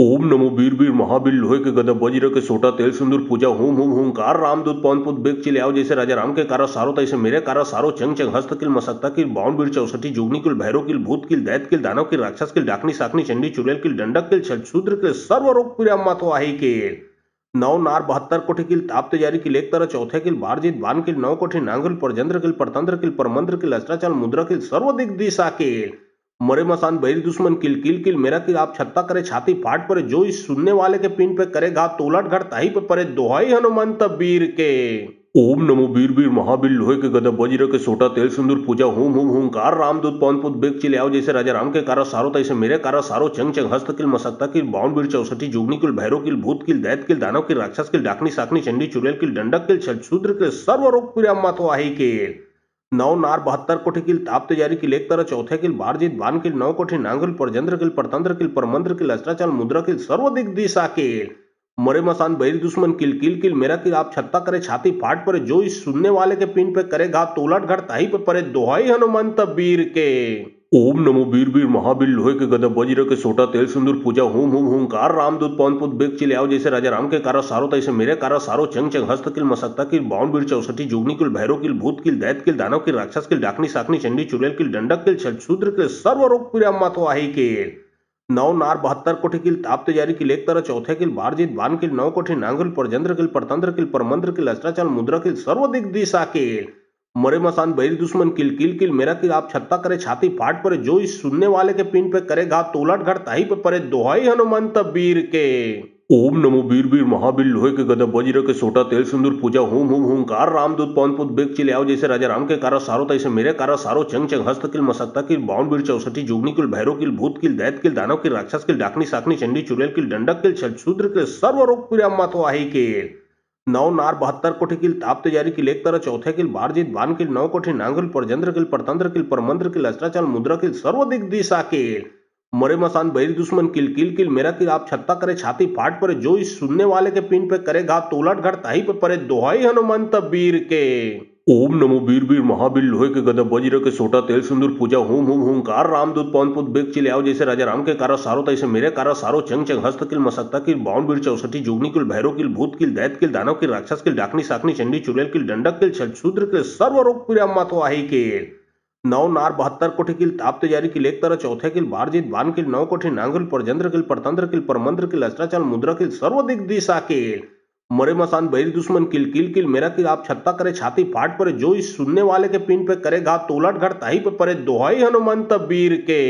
ओम नमो वीर वीर महावीर लोहे के गदा वज्र के सोटा तेल सिंदूर पूजा हुम हुम हुंकार रामदूत पवन पुत बेग चिले आओ जैसे राजा राम के कारा सारो तैसे मेरे कारा सारो चंग चंग हस्त किल मसक्ता किल बावन वीर चौसठी जुगनी किल भैरव किल भूत किल दैत किल दानव किल राक्षस किल डाकनी साकनी चंडी चुड़ैल किल डंडक किल छठशूद्र किल सर्व रोग पिरामा तो आही किल नौ नार 72 कोटी किल ताप्ते जारी किल एक तरह चौथे किल बारजीत बान किल 9 कोटी नांगुल परजंद्र किल परतंत्र किल परमंत्र किल अस्त्राचल मुद्रा किल सर्व दिग्दिशा किल मरे मसान बैरी दुश्मन किल किल किल मेरा किल आप छत्ता करे छाती फाट परे जो इस सुनने वाले के पिंड पे करे घात तो उलट घट ताही पे परे दोहाई हनुमंत वीर के। ओम नमो वीर वीर महावीर लोहे के गदा वज्र के सोटा तेल सिंदूर पूजा हुम हुम हुंकार रामदूत पवन पुत बेग चिले आओ जैसे राजा राम के कारा सारो तैसे मेरे कारा सारो चंग चंग हस्त किल मसक्ता किल बावन वीर चौसठी जुगनी किल भैरव किल भूत किल दैत किल दानव किल राक्षस किल डाकनी साकनी चंडी चुड़ैल किल डंडक किल छठशूद्र किल सर्व रोग पिरामा तो आही किल नौ नार 72 कोटी किल ताप्ते जारी किल एक तरह चौथे किल बारजीत बान किल 9 कोटी नांगुल परजंद्र किल परतंत्र किल परमंत्र किल अस्त्राचल मुद्रा किल सर्व दिग्दिशा किल मरे मसान बैरी दुश्मन किल किल किल मेरा किल आप छत्ता करे छाती फाट परे जो इस सुनने वाले के पिंड पे करे घात तो उलट घट ताही पे परे दोहाई हनुमंत वीर के। ओम नमो वीर वीर महावीर लोहे के गदा वज्र के सोटा तेल सिंदूर पूजा हुम हुम हुंकार रामदूत पवन पुत बेग चिले आओ जैसे राजा राम के कारा सारो तैसे मेरे कारा सारो चंग चंग हस्त किल मसक्ता किल बावन वीर चौसठी जुगनी किल भैरव किल भूत किल दैत किल दानव किल राक्षस किल डाकनी साकनी चंडी चुड़ैल किल डंडक किल छठशूद्र किल सर्व रोग पिरामा तो आही किल नौ नार 72 कोटी किल ताप्ते जारी किल एक तरह चौथे किल बारजीत बान किल 9 कोटी नांगुल परजंद्र किल परतंत्र किल परमंत्र किल अस्त्राचल मुद्रा किल सर्व दिग्दिशा किल मरे मसान बैरी दुश्मन किल किल किल मेरा किल आप छत्ता करे छाती फाट परे जो इस सुनने वाले के पिंड पे करे घात तो उलट घट ताही पे परे दोहाई हनुमंत वीर के। ओम नमो वीर वीर महावीर लोहे के गदा वज्र के सोटा तेल सिंदूर पूजा हुम हुम हुंकार रामदूत पवन पुत बेग चिले आओ जैसे राजा राम के कारा सारो तैसे मेरे कारा सारो चंग चंग हस्त किल मसक्ता किल बावन वीर चौसठी जुगनी किल भैरव किल भूत किल दैत किल दानव किल राक्षस किल डाकनी साकनी चंडी चुड़ैल किल डंडक किल छठशूद्र किल सर्व रोग पिरामा तो आही किल नौ नार 72 कोटी किल ताप्ते जारी किल एक तरह चौथे किल बारजीत बान किल 9 कोटी नांगुल परजंद्र किल परतंत्र किल परमंत्र किल अस्त्राचल मुद्रा किल सर्व दिग्दिशा किल मरे मसान बैरी दुश्मन किल किल किल मेरा किल आप छत्ता करे छाती फाट परे जो इस सुनने वाले के पिंड पे करे घात तो उलट घट ताही पे परे दोहाई हनुमंत वीर के। ओम नमो वीर वीर महावीर लोहे के गदा वज्र के सोटा तेल सिंदूर पूजा हुम हुम हुंकार रामदूत पवन पुत बेग चिले आओ जैसे राजा राम के कारा सारो तैसे मेरे कारा सारो चंग चंग हस्त किल मसक्ता किल बावन वीर चौसठी जुगनी किल भैरव किल भूत किल दैत किल दानव किल राक्षस किल डाकनी साकनी चंडी चुड़ैल किल डंडक किल छठशूद्र किल सर्व रोग पिरामा तो आही किल नौ नार 72 कोटी किल ताप्ते जारी किल एक तरह चौथे किल बारजीत बान किल 9 कोटी नांगुल परजंद्र किल परतंत्र किल परमंत्र किल अस्त्राचल मुद्रा किल सर्व दिग्दिशा किल मरे मसान बैरी दुश्मन किल किल किल मेरा किल आप छत्ता करे छाती फाट परे जो इस सुनने वाले के पिंड पे करे घात तो उलट घट ताही पे परे दोहाई हनुमंत वीर के।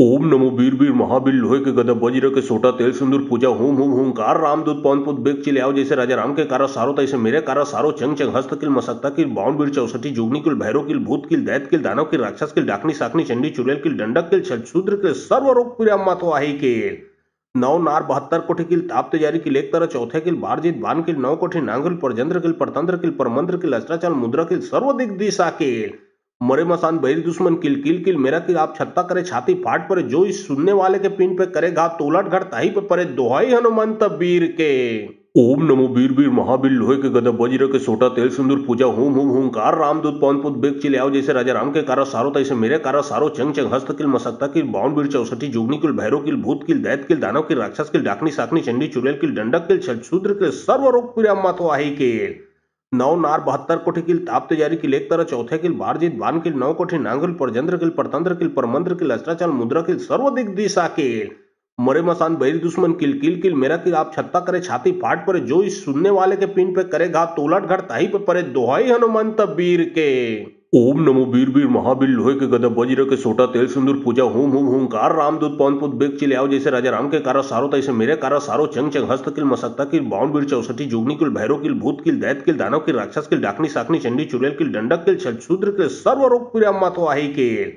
ओम नमो वीर वीर महावीर लोहे के गदा वज्र के सोटा तेल सिंदूर पूजा हुम हुम हुंकार रामदूत पवन पुत बेग चिले आओ जैसे राजा राम के कारा सारो तैसे मेरे कारा सारो चंग चंग हस्त किल मसक्ता किल बावन वीर चौसठी जुगनी किल भैरव किल भूत किल दैत किल दानव किल राक्षस किल डाकनी साकनी चंडी चुड़ैल किल डंडक किल छठशूद्र किल सर्व रोग पिरामा तो आही किल नौ नार 72 कोटी किल ताप्ते जारी किल एक तरह चौथे किल बारजीत बान किल 9 कोटी नांगुल परजंद्र किल परतंत्र किल परमंत्र किल अस्त्राचल मुद्रा किल सर्व दिग्दिशा किल मरे मसान बैरी दुश्मन किल किल किल मेरा किल आप छत्ता करे छाती फाट परे जो इस सुनने वाले के पिंड पे करे घात तो उलट घट ताही पे परे दोहाई हनुमंत वीर के। ओम नमो वीर वीर महावीर लोहे के गदा वज्र के सोटा तेल सिंदूर पूजा हुम हुम हुंकार रामदूत पवन पुत बेग चिले आओ जैसे राजा राम के कारा सारो तैसे मेरे कारा सारो चंग चंग हस्त किल मसक्ता किल बावन वीर चौसठी जुगनी किल भैरव किल भूत किल दैत किल दानव किल राक्षस किल डाकनी साकनी चंडी चुड़ैल किल डंडक किल छठशूद्र किल सर्व रोग पिरामा तो आही किल नौ नार 72 कोटी किल ताप्ते जारी किल एक तरह चौथे किल बारजीत बान किल 9 कोटी नांगुल परजंद्र किल परतंत्र किल परमंत्र किल अस्त्राचल मुद्रा किल सर्व दिग्दिशा किल मरे मसान बैरी दुश्मन किल किल किल मेरा किल आप छत्ता करे छाती फाट परे जो इस सुनने वाले के पिंड पे करे घात तो उलट घट ताही पे परे दोहाई हनुमंत वीर के। ओम नमो वीर वीर महावीर लोहे के गदा वज्र के सोटा तेल सिंदूर पूजा हुम हुम हुंकार रामदूत पवन पुत बेग चिले आओ जैसे राजा राम के कारा सारो तैसे मेरे कारा सारो चंग चंग हस्त किल मसक्ता किल बावन वीर चौसठी जुगनी किल भैरव किल भूत किल दैत किल दानव किल राक्षस किल डाकनी साकनी चंडी चुड़ैल किल डंडक किल छठशूद्र किल सर्व रोग पिरामा तो आही किल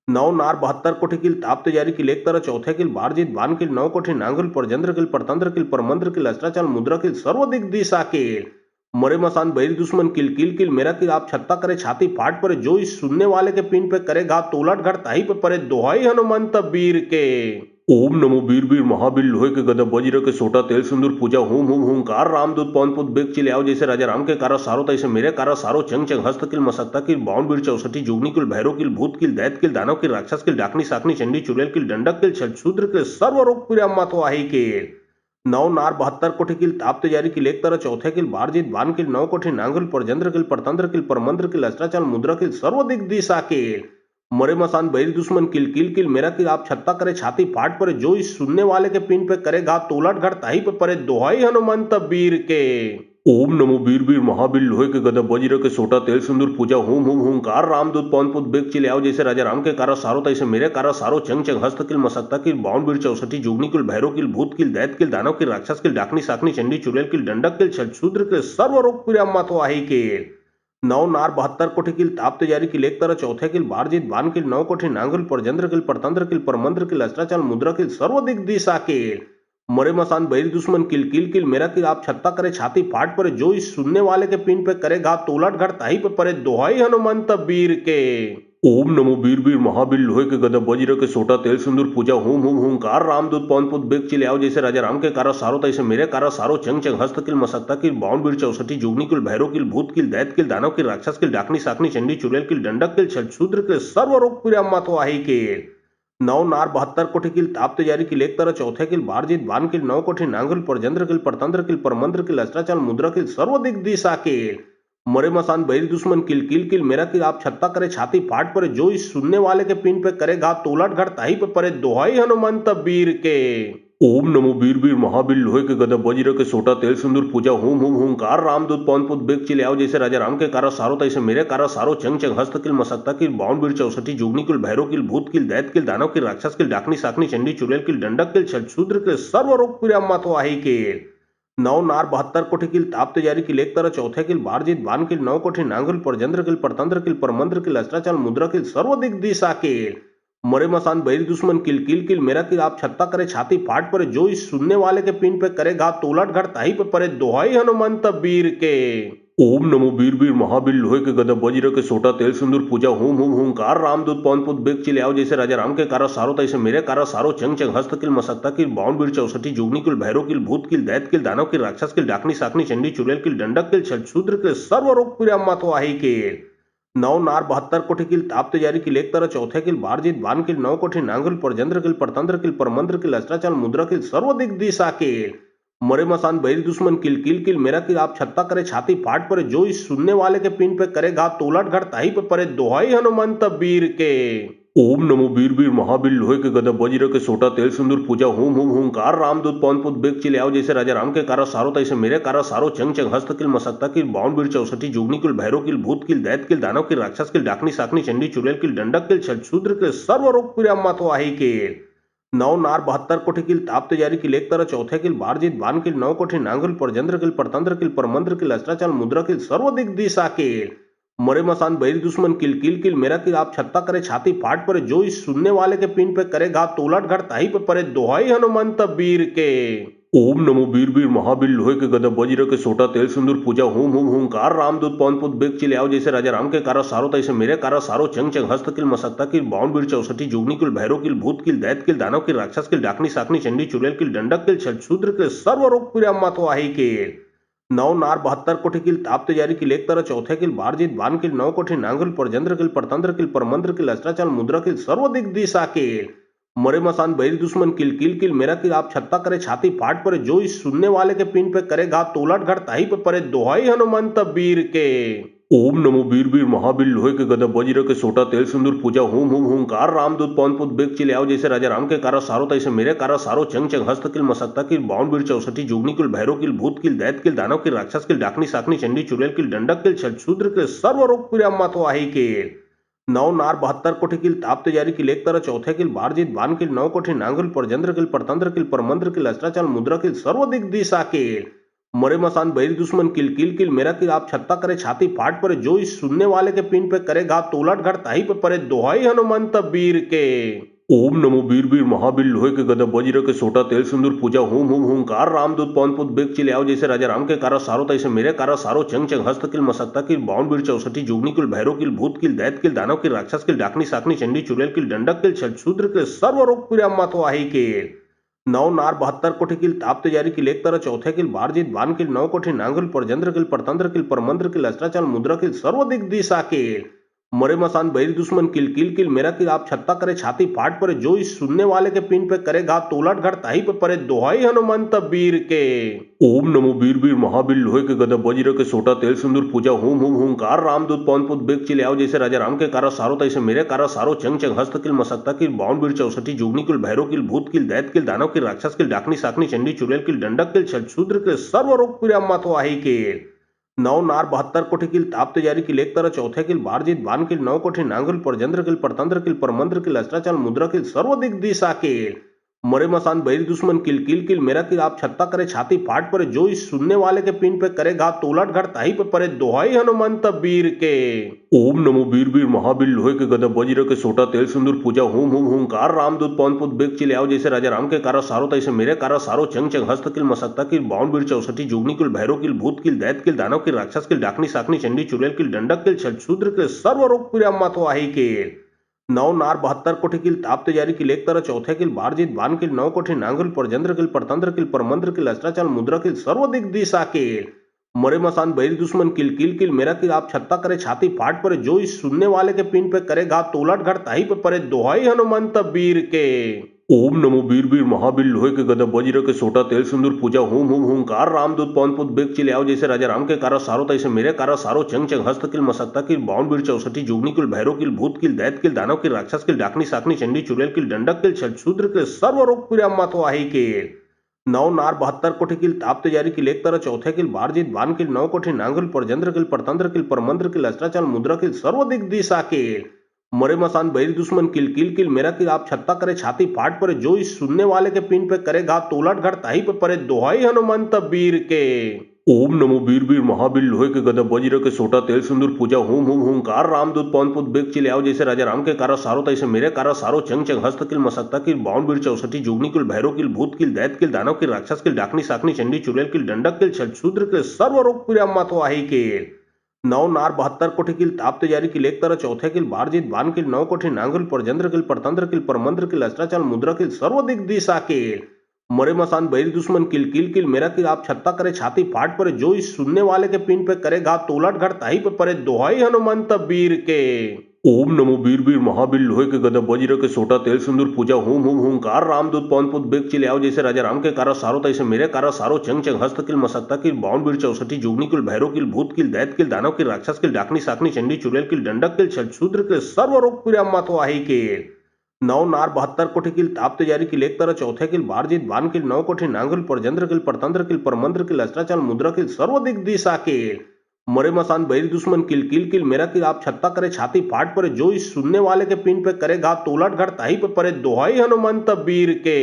नौ नार 72 कोटी किल ताप्ते जारी किल एक तरह चौथे किल बारजीत बान किल 9 कोटी नांगुल परजंद्र किल परतंत्र किल परमंत्र किल अस्त्राचल मुद्रा किल सर्व दिग्दिशा किल मरे मसान बैरी दुश्मन किल किल किल मेरा किल आप छत्ता करे छाती फाट पड़े जो इस सुनने वाले के पिंड पे करे घात तो उलट घर ताही पे पड़े दोहाई हनुमंत वीर के। ओम नमो वीर वीर महावीर लोहे के गदा वज्र के सोटा तेल सिंदूर पूजा हुम हुम हुंकार रामदूत पवन पुत बेग चिल्लाओ जैसे राजा राम के कारा सारो तैसे मेरे कारा सारो चंग चंग हस्त किल मसक्ता किल बावन वीर चौसठी जोगनी किल भैरव किल भूत किल दैत किल दानव किल राक्षस किल डाकनी साकनी चंडी चुड़ैल किल डंडक किल छछूद्र किल सर्व रोग पीड़ा तो आही के। नौ नार 72 कोटि किल ताप तेजारी किल एक तरह चौथे किल बार जीत बान किल 9 कोटि नांगल परजंद्र किल परतंत्र किल परमंद्र किल अस्त्राचल मुद्रा किल सर्व दिग दिशा किल। मरे मसान बैरी दुश्मन किल किल किल मेरा किल आप छत्ता करे छाती फाट पड़े जो इस सुनने वाले के पिंड पे करे घात तो उलट घर ताही पे पड़े दोहाई हनुमंत वीर के। ओम नमो वीर वीर महावीर लोहे के गदा वज्र के सोटा तेल सिंदूर पूजा हुम हुम हुंकार रामदूत पवन पुत बेग चिल्लाओ जैसे राजा राम के कारा सारो तैसे मेरे कारा सारो चंग चंग हस्त किल मसक्ता किल बावन वीर चौसठी जोगनी किल भैरव किल भूत किल दैत किल दानव किल राक्षस किल डाकनी साकनी चंडी चुड़ैल किल डंडक किल छछूद्र किल सर्व रोग पीड़ा तो आही के। नौ नार 72 कोटि किल ताप तेजारी किल एक तरह चौथे किल बार जीत बान किल 9 कोटि नांगल परजंद्र किल परतंत्र किल परमंद्र किल अस्त्राचल मुद्रा किल सर्व दिग दिशा किल। मरे मसान बैरी दुश्मन किल किल किल मेरा किल आप छत्ता करे छाती फाट पड़े जो इस सुनने वाले के पिंड पे करे घात तो उलट घर ताही पे पड़े दोहाई हनुमंत वीर के। ओम नमो वीर वीर महावीर लोहे के गदा वज्र के सोटा तेल सिंदूर पूजा हुम हुम हुंकार रामदूत पवन पुत बेग चिल्लाओ जैसे राजा राम के कारा सारो तैसे मेरे कारा सारो चंग चंग हस्त किल मसक्ता किल बावन वीर चौसठी जोगनी किल भैरव किल भूत किल दैत किल दानव किल राक्षस किल डाकनी साकनी चंडी चुड़ैल किल डंडक किल छछूद्र किल सर्व रोग पीड़ा तो आही के। नौ नार 72 कोटि किल ताप तेजारी किल एक तरह चौथे किल बार जीत बान किल 9 कोटि नांगल परजंद्र किल परतंत्र किल परमंद्र किल अस्त्राचल मुद्रा किल सर्व दिग दिशा किल। मरे मसान बैरी दुश्मन किल किल किल मेरा किल आप छत्ता करे छाती फाट पड़े जो इस सुनने वाले के पिंड पे करे घात तो उलट घर ताही पे पड़े दोहाई हनुमंत वीर के। ओम नमो वीर वीर महावीर लोहे के गदा वज्र के सोटा तेल सिंदूर पूजा हुम हुम हुंकार रामदूत पवन पुत बेग चिल्लाओ जैसे राजा राम के कारा सारो तैसे मेरे कारा सारो चंग चंग हस्त किल मसक्ता किल बावन वीर चौसठी जोगनी किल भैरव किल भूत किल दैत किल दानव किल राक्षस किल डाकनी साकनी चंडी चुड़ैल किल डंडक किल छछूद्र किल सर्व रोग पीड़ा तो आही के। नौ नार 72 कोटि किल ताप तेजारी किल एक तरह चौथे किल बार जीत बान किल 9 कोटि नांगल परजंद्र किल परतंत्र किल परमंद्र किल अस्त्राचल मुद्रा किल सर्व दिग दिशा किल। मरे मसान बैरी दुश्मन किल किल किल मेरा किल आप छत्ता करे छाती फाट पड़े जो इस सुनने वाले के पिंड पे करे घात तो उलट घर ताही पे पड़े दोहाई हनुमंत वीर के। ओम नमो वीर वीर महावीर लोहे के गदा वज्र के सोटा तेल सिंदूर पूजा हुम हुम हुंकार रामदूत पवन पुत बेग चिल्लाओ जैसे राजा राम के कारा सारो तैसे मेरे कारा सारो चंग चंग हस्त किल मसक्ता किल बावन वीर चौसठी जोगनी किल भैरव किल भूत किल दैत किल दानव किल राक्षस किल डाकनी साकनी चंडी चुड़ैल किल डंडक किल छछूद्र किल सर्व रोग पीड़ा तो आही के। नौ नार 72 कोटि किल ताप तेजारी किल एक तरह चौथे किल बार जीत बान किल 9 कोटि नांगल परजंद्र किल परतंत्र किल परमंद्र किल अस्त्राचल मुद्रा किल सर्व दिग दिशा किल। मरे मसान बैरी दुश्मन किल किल किल मेरा किल आप छत्ता करे छाती फाट पड़े जो इस सुनने वाले के पिंड पे करे घात तो उलट घर ताही पे पड़े दोहाई हनुमंत वीर के। ओम नमो वीर वीर महावीर लोहे के गदा वज्र के सोटा तेल सिंदूर पूजा हुम हुम हुंकार रामदूत पवन पुत बेग चिल्लाओ जैसे राजा राम के कारा सारो तैसे मेरे कारा सारो चंग चंग हस्त किल मसक्ता किल बावन वीर चौसठी जोगनी किल भैरव किल भूत किल दैत किल दानव किल राक्षस किल डाकनी साकनी चंडी चुड़ैल किल डंडक किल छछूद्र किल सर्व रोग पीड़ा तो आही के। नौ नार 72 कोटि किल ताप तेजारी किल एक तरह चौथे किल बार जीत बान किल 9 कोटि नांगल परजंद्र किल परतंत्र किल परमंद्र किल अस्त्राचल मुद्रा किल सर्व दिग दिशा किल। मरे मसान बैरी दुश्मन किल किल किल मेरा किल आप छत्ता करे छाती फाट पड़े जो इस सुनने वाले के पिंड पे करे घात तो उलट घर ताही पे पड़े दोहाई हनुमंत वीर के। ओम नमो वीर वीर महावीर लोहे के गदा वज्र के सोटा तेल सिंदूर पूजा हुम हुम हुंकार रामदूत पवन पुत बेग चिल्लाओ जैसे राजा राम के कारा सारो तैसे मेरे कारा सारो चंग चंग हस्त किल मसक्ता किल बावन वीर चौसठी जोगनी किल भैरव किल भूत किल दैत किल दानव किल राक्षस किल डाकनी साकनी चंडी चुड़ैल किल डंडक किल छछूद्र किल सर्व रोग पीड़ा तो आही के। नौ नार 72 कोटि किल ताप तेजारी किल एक तरह चौथे किल बार जीत बान किल 9 कोटि नांगल परजंद्र किल परतंत्र किल परमंद्र किल अस्त्राचल मुद्रा किल सर्व दिग दिशा किल। मरे मसान बैरी दुश्मन किल किल किल मेरा किल आप छत्ता करे छाती फाट पड़े जो इस सुनने वाले के पिंड पे करे घात तो उलट घर ताही पे पड़े दोहाई हनुमंत वीर के। ओम नमो वीर वीर महावीर लोहे के गदा वज्र के सोटा तेल सिंदूर पूजा हुम हुम हुंकार रामदूत पवन पुत बेग चिल्लाओ जैसे राजा राम के कारा सारो तैसे मेरे कारा सारो चंग चंग हस्त किल मसक्ता किल बावन वीर चौसठी जोगनी किल भैरव किल भूत किल दैत किल दानव किल राक्षस किल डाकनी साकनी चंडी चुड़ैल किल डंडक किल छछूद्र किल सर्व रोग पीड़ा तो आही के। नौ नार 72 कोटि किल ताप तेजारी किल एक तरह चौथे किल बार जीत बान किल 9 कोटि नांगल परजंद्र किल परतंत्र किल परमंद्र किल अस्त्राचल मुद्रा किल सर्व दिग दिशा किल। मरे मसान बैरी दुश्मन किल किल किल मेरा किल आप छत्ता करे छाती फाट पड़े जो इस सुनने वाले के पिंड पे करे घात तो उलट घर ताही पे पड़े दोहाई हनुमंत वीर के। ओम नमो वीर वीर महावीर लोहे के गदा वज्र के सोटा तेल सिंदूर पूजा हूम हूम हूंकार रामदूत पवन पुत बेग चिले आओ जैसे राजा राम के कारा सारो तैसे मेरे कारा सारो चंग चंग हस्त किल मसक्ता किल बावन वीर चौसठी जुगनी किल भैरव किल भूत किल दैत किल दानव किल राक्षस किल डाकनी साकनी चंडी चुड़ैल किल डंडक किल छठशूद्र किल सर्व रोग पीड़ा तो आही किल नौ नार 72 कोटि किल ताप तैयारी किल एक तरह चौथे किल बार जीत बान किल 9 कोटि नांगल परजंद्र किल परतंत्र किल परमंत्र किल अस्त्राचाल मुद्रा किल सर्व दिग दिशा किल मरे मसान बैरी दुश्मन किल किल किल मेरा किल आप छत्ता करे छाती फाट परे जो इस सुनने वाले के पिंड पे करे घात तो उलट घट ताही पे परे दोहाई हनुमंत वीर के। ओम नमो वीर वीर महावीर लोहे के गदा वज्र के सोटा तेल सिंदूर पूजा हूम हूम हूंकार रामदूत पवन पुत बेग चिले आओ जैसे राजा राम के कारा सारो तैसे मेरे कारा सारो चंग चंग हस्त किल मसक्ता किल बावन वीर चौसठी जुगनी किल भैरव किल भूत किल दैत किल दानव किल राक्षस किल डाकनी साकनी चंडी चुड़ैल किल डंडक किल छठशूद्र किल सर्व रोग पीड़ा तो आही किल नौ नार 72 कोटि किल ताप तैयारी किल एक तरह चौथे किल बार जीत बान किल 9 कोटि नांगल परजंद्र किल परतंत्र किल परमंत्र किल अस्त्राचाल मुद्रा किल सर्व दिग दिशा किल मरे मसान बैरी दुश्मन किल किल किल मेरा किल आप छत्ता करे छाती फाट परे जो इस सुनने वाले के पिंड पे करे घात तो उलट घट ताही पे परे दोहाई हनुमंत वीर के। ओम नमो वीर वीर महावीर लोहे के गदा वज्र के सोटा तेल सिंदूर पूजा हूम हूम हूंकार रामदूत पवन पुत बेग चिले आओ जैसे राजा राम के कारा सारो तैसे मेरे कारा सारो चंग चंग हस्त किल मसक्ता किल बावन वीर चौसठी जुगनी किल भैरव किल भूत किल दैत किल दानव किल राक्षस किल डाकनी साकनी चंडी चुड़ैल किल डंडक किल छठशूद्र किल सर्व रोग पीड़ा तो आही किल नौ नार 72 कोटि किल ताप तैयारी किल एक तरह चौथे किल बार जीत बान किल 9 कोटि नांगल परजंद्र किल परतंत्र किल परमंत्र किल अस्त्राचाल मुद्रा किल सर्व दिग दिशा किल मरे मसान बैरी दुश्मन किल किल किल मेरा किल आप छत्ता करे छाती फाट परे जो इस सुनने वाले के पिंड पे करे घात तो उलट घट ताही पे परे दोहाई हनुमंत वीर के। ओम नमो वीर वीर महावीर लोहे के गदा वज्र के सोटा तेल सिंदूर पूजा हूम हूम हूंकार रामदूत पवन पुत बेग चिले आओ जैसे राजा राम के कारा सारो तैसे मेरे कारा सारो चंग चंग हस्त किल मसक्ता किल बावन वीर चौसठी जुगनी किल भैरव किल भूत किल दैत किल दानव किल राक्षस किल डाकनी साकनी चंडी चुड़ैल किल डंडक किल छठशूद्र किल सर्व रोग पीड़ा तो आही किल नौ नार 72 कोटि किल ताप तैयारी किल एक तरह चौथे किल बार जीत बान किल 9 कोटि नांगल परजंद्र किल परतंत्र किल परमंत्र किल अस्त्राचाल मुद्रा किल सर्व दिग दिशा किल मरे मसान बैरी दुश्मन किल किल किल मेरा किल आप छत्ता करे छाती फाट परे जो इस सुनने वाले के पिंड पे करे घात तो उलट घट ताही पे परे दोहाई हनुमंत वीर के। ओम नमो वीर वीर महावीर लोहे के गदा वज्र के सोटा तेल सिंदूर पूजा हूम हूम हूंकार रामदूत पवन पुत बेग चिले आओ जैसे राजा राम के कारा सारो तैसे मेरे कारा सारो चंग चंग हस्त किल मसक्ता किल बावन वीर चौसठी जुगनी किल भैरव किल भूत किल दैत किल दानव किल राक्षस किल डाकनी साकनी चंडी चुड़ैल किल डंडक किल छठशूद्र किल सर्व रोग पीड़ा तो आही किल नौ नार 72 कोटि किल ताप तैयारी किल एक तरह चौथे किल बार जीत बान किल 9 कोटि नांगल परजंद्र किल परतंत्र किल परमंत्र किल अस्त्राचाल मुद्रा किल सर्व दिग दिशा किल मरे मसान बैरी दुश्मन किल किल किल मेरा किल आप छत्ता करे छाती फाट परे जो इस सुनने वाले के पिंड पे करे घात तो उलट घट ताही पे परे दोहाई हनुमंत वीर के। ओम नमो वीर वीर महावीर लोहे के गदा वज्र के सोटा तेल सिंदूर पूजा हूम हूम हूंकार रामदूत पवन पुत बेग चिले आओ जैसे राजा राम के कारा सारो तैसे मेरे कारा सारो चंग चंग हस्त किल मसक्ता किल बावन वीर चौसठी जुगनी किल भैरव किल भूत किल दैत किल दानव किल राक्षस किल डाकनी साकनी चंडी चुड़ैल किल डंडक किल छठशूद्र किल सर्व रोग पीड़ा तो आही किल नौ नार 72 कोटि किल ताप तैयारी किल एक तरह चौथे किल बार जीत बान किल 9 कोटि नांगल परजंद्र किल परतंत्र किल परमंत्र किल अस्त्राचाल मुद्रा किल सर्व दिग दिशा किल मरे मसान बैरी दुश्मन किल किल किल मेरा किल आप छत्ता करे छाती फाट परे जो इस सुनने वाले के पिंड पे करे घात तो उलट घट ताही पे परे दोहाई हनुमंत वीर के।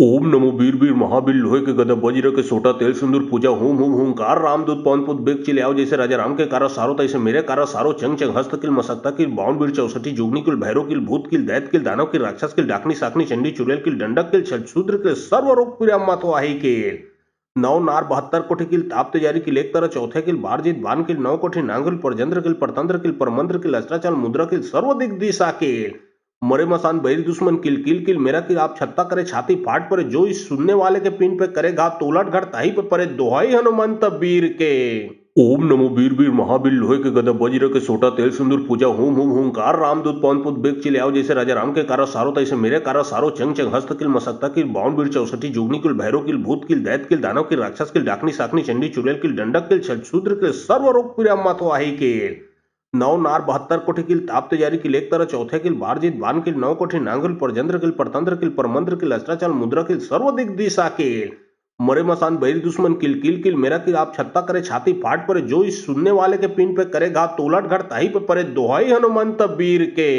ओम नमो वीर वीर महावीर लोहे के गदा वज्र के सोटा तेल सिंदूर पूजा हूम हूम हूंकार रामदूत पवन पुत बेग चिले आओ जैसे राजा राम के कारा सारो तैसे मेरे कारा सारो चंग चंग हस्त किल मसक्ता किल बावन वीर चौसठी जुगनी किल भैरव किल भूत किल दैत किल दानव किल राक्षस किल डाकनी साकनी चंडी चुड़ैल किल डंडक किल छठशूद्र किल सर्व रोग पीड़ा तो आही किल नौ नार 72 कोटि किल ताप तैयारी किल एक तरह चौथे किल बार जीत बान किल 9 कोटि नांगल परजंद्र किल परतंत्र किल परमंत्र किल अस्त्राचाल मुद्रा किल सर्व दिग दिशा किल मरे मसान बैरी दुश्मन किल किल किल मेरा किल आप छत्ता करे छाती फाट परे जो इस सुनने वाले के पिंड पे करे घात तो उलट घट ताही पे परे दोहाई हनुमंत वीर के। ओम नमो वीर वीर महावीर लोहे के गदा वज्र के सोटा तेल सिंदूर पूजा हूम हूम हूंकार रामदूत पवन पुत बेग चिले आओ जैसे राजा राम के कारा सारो तैसे मेरे कारा सारो चंग चंग हस्त किल मसक्ता किल बावन वीर चौसठी जुगनी किल भैरव किल भूत किल दैत किल दानव किल राक्षस किल डाकनी साकनी चंडी चुड़ैल किल डंडक किल छठशूद्र किल सर्व रोग पीड़ा तो आही किल नौ नार 72 कोटि किल ताप तैयारी किल एक तरह चौथे किल बार जीत बान किल 9 कोटि नांगल परजंद्र किल परतंत्र किल परमंत्र किल अस्त्राचाल मुद्रा किल सर्व दिग दिशा किल मरे मसान बैरी दुश्मन किल किल किल मेरा किल आप छत्ता करे छाती फाट परे जो इस सुनने वाले के पिंड पे करे घात तो उलट घट ताही पे परे दोहाई हनुमंत वीर के।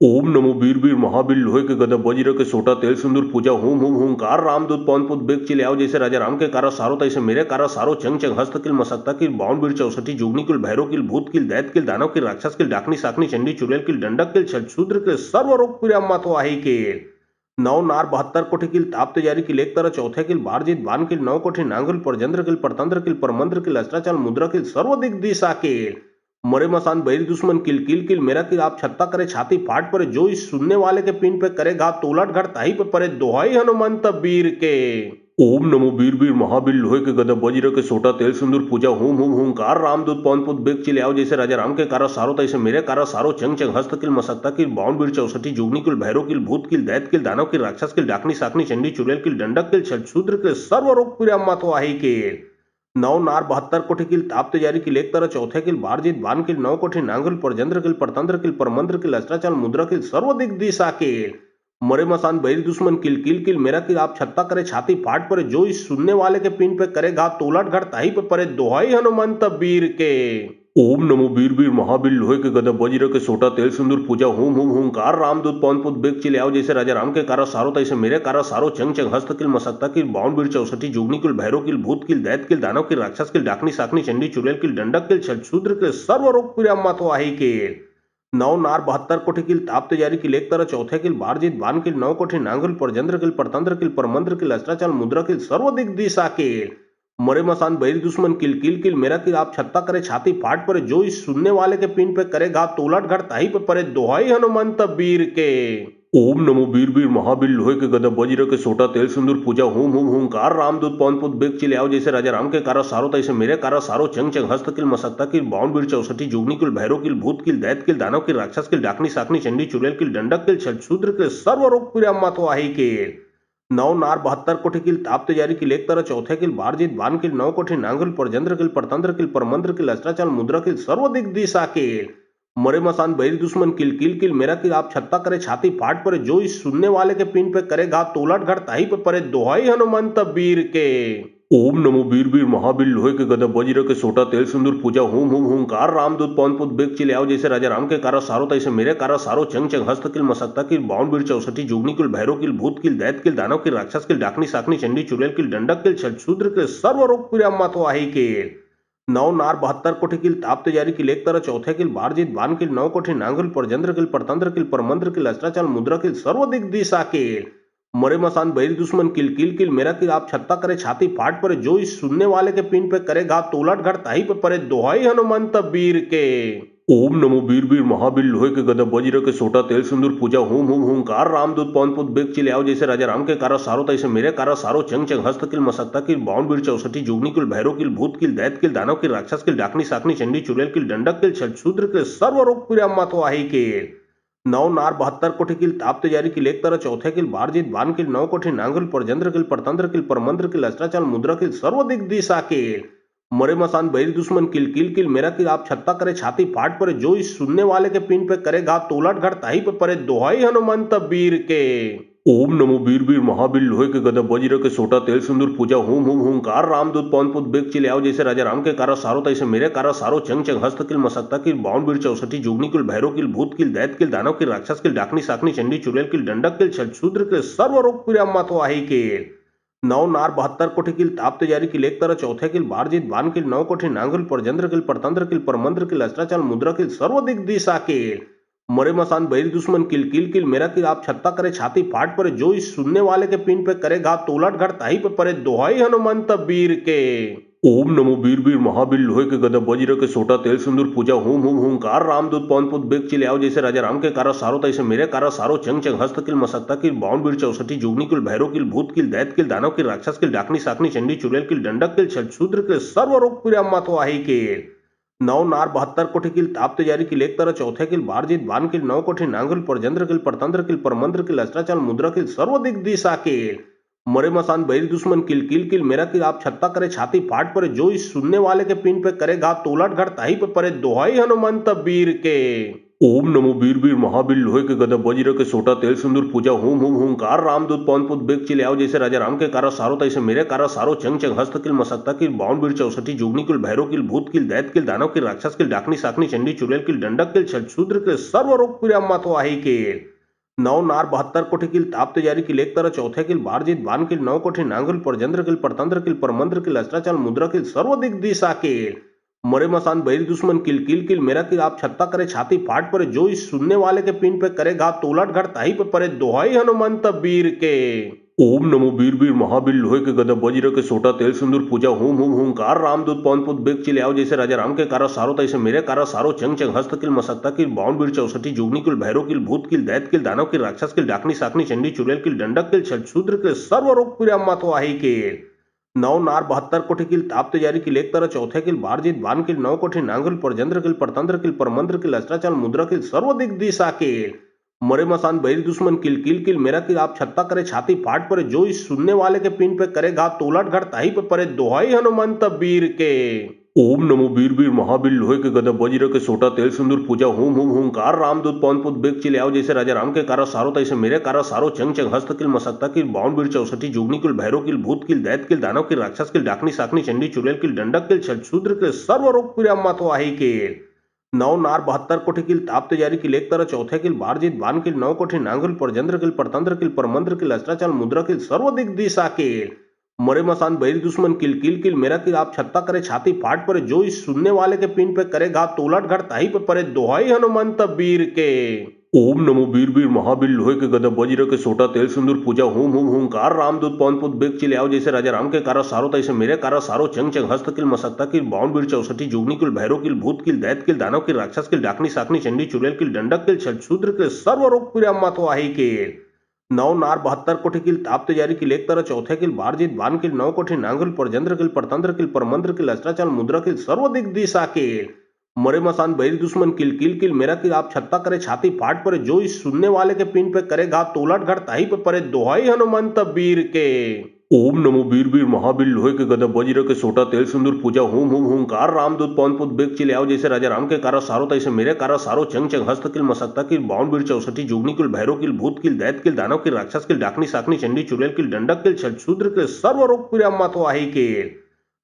ओम नमो वीर वीर महावीर लोहे के गदा वज्र के सोटा तेल सिंदूर पूजा हूम हूम हूंकार रामदूत पवन पुत बेग चिले आओ जैसे राजा राम के कारा सारो तैसे मेरे कारा सारो चंग चंग हस्त किल मसक्ता किल बावन वीर चौसठी जोगनी किल भैरव किल भूत किल दैत किल दानव किल राक्षस किल डाकनी साकनी चंडी चुड़ैल किल डंडक किल छूद्र किल सर्व रोग पीड़ा तो आही किल नौ नार 72 कोटि किल ताप्त जारी किल एक तरह चौथे किल बारजीत बान किल 9 कोटि नांगुल परजंद्र किल परतंत्र किल परमंत्र किल अस्त्राचल मुद्रा किल सर्व दिग दिशा किल मरे मसान बैरी दुश्मन किल किल किल मेरा किल आप छत्ता करे छाती फाट परे जो इस सुनने वाले के पिन पे करे घात तोलट घट ताही पे परे दोहाई हनुमंत वीर के ओम नमो वीर वीर महावीर लोहे के गदा वज्र के सोटा तेल सिंदूर पूजा हूम हूम हूंकार रामदूत पवन पुत बेग चिले आओ जैसे राजा राम के कारा सारो तैसे मेरे कारा सारो चंग चंग हस्त किल मसक्ता किल बावन वीर चौसठी जोगनी किल भैरव किल भूत किल दैत किल दानव किल राक्षस किल डाकनी साकनी चंडी चुड़ैल किल डंडक किल शूद्र किल सर्व रोग पीड़ा तो आही किल नौ नार 72 कोटि किल ताप्त जारी किल एक तरह चौथे किल बारजीत बान किल 9 कोटि नांगुल परजंद्र किल परतंत्र किल परमंत्र किल अस्त्राचल मुद्रा किल सर्व दिग दिशा किल मरे मसान बैरी दुश्मन किल किल किल मेरा किल आप छत्ता करे छाती फाट परे जो इस सुनने वाले के पिन पे करे घात तोलट घट ताही पे परे दोहाई हनुमंत वीर के ओम नमो वीर वीर महावीर लोहे के गदा वज्र के सोटा तेल सिंदूर पूजा हूम हूम हूंकार रामदूत पवन पुत बेग चिले आओ जैसे राजा राम के कारा सारो तैसे मेरे कारा सारो चंग चंग हस्त किल मसक्ता किल बावन वीर चौसठी जोगनी किल भैरव किल भूत किल दैत किल दानव किल राक्षस किल डाकनी साकनी चंडी चुड़ैल किल डंडक किल शूद्र किल सर्व रोग पीड़ा तो आही किल नौ नार 72 कोटि किल ताप्त जारी किल एक तरह चौथे किल बारजीत बान किल 9 कोटि नांगुल परजंद्र किल परतंत्र किल परमंत्र किल अस्त्राचल मुद्रा किल सर्व दिग दिशा किल मरे मसान बैरी दुश्मन किल किल किल मेरा किल आप छत्ता करे छाती फाट परे जो इस सुनने वाले के पिन पे करे घात तोलट घट ताही पे परे दोहाई हनुमंत वीर के ओम नमो वीर वीर महावीर लोहे के गदा वज्र के सोटा तेल सिंदूर पूजा हूम हूम हूंकार रामदूत पवन पुत बेग चिले आओ जैसे राजा राम के कारा सारो तैसे मेरे कारा सारो चंग चंग हस्त किल मसक्ता किल बावन वीर चौसठी जोगनी किल भैरव किल भूत किल दैत किल दानव किल राक्षस किल डाकनी साकनी चंडी चुड़ैल किल डंडक किल शूद्र किल सर्व रोग पीड़ा तो आही किल नौ नार 72 कोटि किल ताप्त जारी किल एक तरह चौथे किल बारजीत बान किल 9 कोटि नांगुल परजंद्र किल परतंत्र किल परमंत्र किल अस्त्राचल मुद्रा किल सर्व दिग दिशा किल मरे मसान बैरी दुश्मन किल किल किल मेरा किल आप छत्ता करे छाती फाट परे जो इस सुनने वाले के पिन पे करे घात तोलट घट ताही पे परे दोहाई हनुमंत वीर के ओम नमो वीर वीर महावीर लोहे के गदा वज्र के सोटा तेल सिंदूर पूजा हूम हूम हूंकार रामदूत पवन पुत बेग चिले आओ जैसे राजा राम के कारा सारो तैसे मेरे कारा सारो चंग चंग हस्त किल मसक्ता किल बावन वीर चौसठी जोगनी किल भैरव किल भूत किल दैत किल दानव किल राक्षस किल डाकनी साकनी चंडी चुड़ैल किल डंडक किल शूद्र किल सर्व रोग पीड़ा तो आही किल नौ नार 72 कोटि किल ताप्त जारी किल एक तरह चौथे किल बारजीत बान किल 9 कोटि नांगुल परजंद्र किल परतंत्र किल परमंत्र किल अस्त्राचल मुद्रा किल सर्व दिग दिशा किल मरे मसान बैरी दुश्मन किल किल किल मेरा किल आप छत्ता करे छाती फाट परे जो इस सुनने वाले के पिन पे करे घात तोलट घट ताही पे परे दोहाई हनुमंत वीर के ओम नमो वीर वीर महावीर लोहे के गदा वज्र के सोटा तेल सिंदूर पूजा हूम हूम हूंकार रामदूत पवन पुत बेग चिले आओ जैसे राजा राम के कारा सारो तैसे मेरे कारा सारो चंग चंग हस्त किल मसक्ता किल बावन वीर चौसठी जोगनी किल भैरव किल भूत किल दैत किल दानव किल राक्षस किल डाकनी साकनी चंडी चुड़ैल किल डंडक किल शूद्र किल सर्व रोग पीड़ा तो आही किल नौ नार 72 कोटि किल ताप्त जारी किल एक तरह चौथे किल बारजीत बान किल 9 कोटि नांगुल परजंद्र किल परतंत्र किल परमंत्र किल अस्त्राचल मुद्रा किल सर्व दिग दिशा किल मरे मसान बैरी दुश्मन किल किल किल मेरा किल आप छत्ता करे छाती फाट परे जो इस सुनने वाले के पिन पे करे घात तोलट घट ताही पे परे दोहाई हनुमंत वीर के ओम नमो वीर वीर महावीर लोहे के गदा वज्र के सोटा तेल सिंदूर पूजा हूम हूम हूंकार रामदूत पवन पुत बेग चिले आओ जैसे राजा राम के कारा सारो तैसे मेरे कारा सारो चंग चंग हस्त किल मसक्ता किल बावन वीर चौसठी जोगनी किल भैरव किल भूत किल दैत किल दानव किल राक्षस किल डाकनी साकनी चंडी चुड़ैल किल डंडक किल शूद्र किल सर्व रोग पीड़ा तो आही किल नौ नार 72 कोटि किल ताप्त जारी किल एक तरह चौथे किल बारजीत बान किल 9 कोटि नांगुल परजंद्र किल परतंत्र किल परमंत्र किल अस्त्राचल मुद्रा किल सर्व दिग दिशा किल मरे मसान बैरी दुश्मन किल किल किल मेरा किल आप छत्ता करे छाती फाट परे जो इस सुनने वाले के पिन पे करे घात तोलट घट ताही पे परे दोहाई हनुमंत वीर के ओम नमो वीर वीर महावीर लोहे के गदा वज्र के सोटा तेल सिंदूर पूजा हूम हूम हूंकार रामदूत पवन पुत बेग चिले आओ जैसे राजा राम के कारा सारो तैसे मेरे कारा सारो चंग चंग हस्त किल मसक्ता किल बावन वीर चौसठी जोगनी किल भैरव किल भूत किल दैत किल दानव किल राक्षस किल डाकनी साकनी चंडी चुड़ैल किल डंडक किल शूद्र किल सर्व रोग पीड़ा तो आही किल नौ नार 72 कोटि किल ताप्त जारी किल एक तरह चौथे किल बारजीत बान किल 9 कोटि नांगुल परजंद्र किल परतंत्र किल परमंत्र किल अस्त्राचल मुद्रा किल सर्व दिग दिशा किल मरे मसान बैरी दुश्मन किल किल किल मेरा किल आप छत्ता करे छाती फाट परे जो इस सुनने वाले के पिन पे करे घात तोलट घट ताही पे परे दोहाई हनुमंत वीर के ओम नमो वीर वीर महावीर लोहे के गदा वज्र के सोटा तेल सिंदूर पूजा हूम हूम हूंकार रामदूत पवन पुत बेग चिले आओ जैसे राजा राम के कारा सारो तैसे मेरे कारा सारो चंग चंग हस्त किल मसक्ता किल बावन वीर चौसठी जोगनी किल भैरव किल भूत किल दैत किल दानव किल राक्षस किल डाकनी साकनी चंडी चुड़ैल किल डंडक किल शूद्र किल सर्व रोग पीड़ा तो आही किल नौ नार 72 कोटि किल ताप्त जारी किल एक तरह चौथे किल बारजीत बान किल 9 कोटि नांगल परजंद्र किल परतंत्र किल परमंत्र किल अस्त्राचल मुद्रा किल सर्व दिग दिशा किल मरे मसान बैरी दुश्मन किल किल किल मेरा किल आप छत्ता करे छाती फाट परे जो इस सुनने वाले के पिन पे करे घात तो उलट घट ताही पे परे दोहाई हनुमंत वीर के ओम नमो वीर वीर महावीर लोहे के गदा वज्र के सोटा तेल सिंदूर पूजा हूम हूम हूंकार रामदूत पवन पुत बेग चिले आओ जैसे राजा राम के कारा सारो तैसे मेरे कारा सारो चंग चंग हस्त किल मसक्ता किल बावन वीर चौसठी जोगनी किल भैरव किल भूत किल दैत किल दानव किल राक्षस किल डाकनी साकनी चंडी चुड़ैल किल डंडक किल शूद्र किल सर्व रोग पीड़ा तो आही किल नौ नार 72 कोटि किल ताप्त जारी किल एक तरह चौथे किल बारजीत बान किल 9 कोटि नांगल परजंद्र किल परतंत्र किल परमंत्र किल अस्त्राचल मुद्रा किल सर्व दिग दिशा किल मरे मसान बैरी दुश्मन किल किल किल मेरा किल आप छत्ता करे छाती फाट परे जो इस सुनने वाले के पिन पे करे घात तो उलट घट ताही पे परे दोहाई हनुमंत वीर के ओम नमो वीर वीर महावीर लोहे के गदा वज्र के सोटा तेल सिंदूर पूजा हूम हूम हूंकार रामदूत पवन पुत बेग चिले आओ जैसे राजा राम के कारा सारो तैसे मेरे कारा सारो चंग चंग हस्त किल मसक्ता किल बावन वीर चौसठी जोगनी किल भैरव किल भूत किल दैत किल दानव किल राक्षस किल डाकनी साकनी चंडी चुड़ैल किल डंडक किल शूद्र किल सर्व रोग पीड़ा तो आही किल नौ नार 72 कोटि किल ताप्त जारी किल एक तरह चौथे किल बारजीत बान किल 9 कोटि नांगल परजंद्र किल परतंत्र किल परमंत्र किल अस्त्राचल मुद्रा किल सर्व दिग दिशा किल मरे मसान बैरी दुश्मन किल किल किल मेरा किल आप छत्ता करे छाती फाट परे जो इस सुनने वाले के पिन पे करे घात तो उलट घट ताही पे परे दोहाई हनुमंत वीर के ओम नमो वीर वीर महावीर लोहे के गदा वज्र के सोटा तेल सिंदूर पूजा हूम हूम हूंकार रामदूत पवन पुत बेग चिले आओ जैसे राजा राम के कारा सारो तैसे मेरे कारा सारो चंग चंग हस्त किल मसक्ता किल बावन वीर चौसठी जोगनी किल भैरव किल भूत किल दैत किल दानव किल राक्षस किल डाकनी साकनी चंडी चुड़ैल किल डंडक किल शूद्र किल सर्व रोग पीड़ा तो आही किल नौ नार 72 कोटि किल ताप्त जारी किल एक तरह चौथे किल बारजीत बान किल 9 कोटि नांगल परजंद्र किल परतंत्र किल परमंत्र किल अस्त्राचल मुद्रा किल सर्व दिग दिशा किल मरे मसान बैरी दुश्मन किल किल किल मेरा किल आप छत्ता करे छाती फाट परे जो इस सुनने वाले के पिन पे करे घात तो उलट घट ताही पे परे दोहाई हनुमंत वीर के ओम नमो वीर वीर महावीर लोहे के गदा वज्र के सोटा तेल सिंदूर पूजा हूम हूम हूंकार रामदूत पवन पुत बेग चिले आओ जैसे राजा राम के कारा सारो तैसे मेरे कारा सारो चंग चंग हस्त किल मसक्ता किल बावन वीर चौसठी जोगनी किल भैरव किल भूत किल दैत किल दानव किल राक्षस किल डाकनी साकनी चंडी चुड़ैल किल डंडक किल शूद्र किल सर्व रोग पीड़ा तो आही किल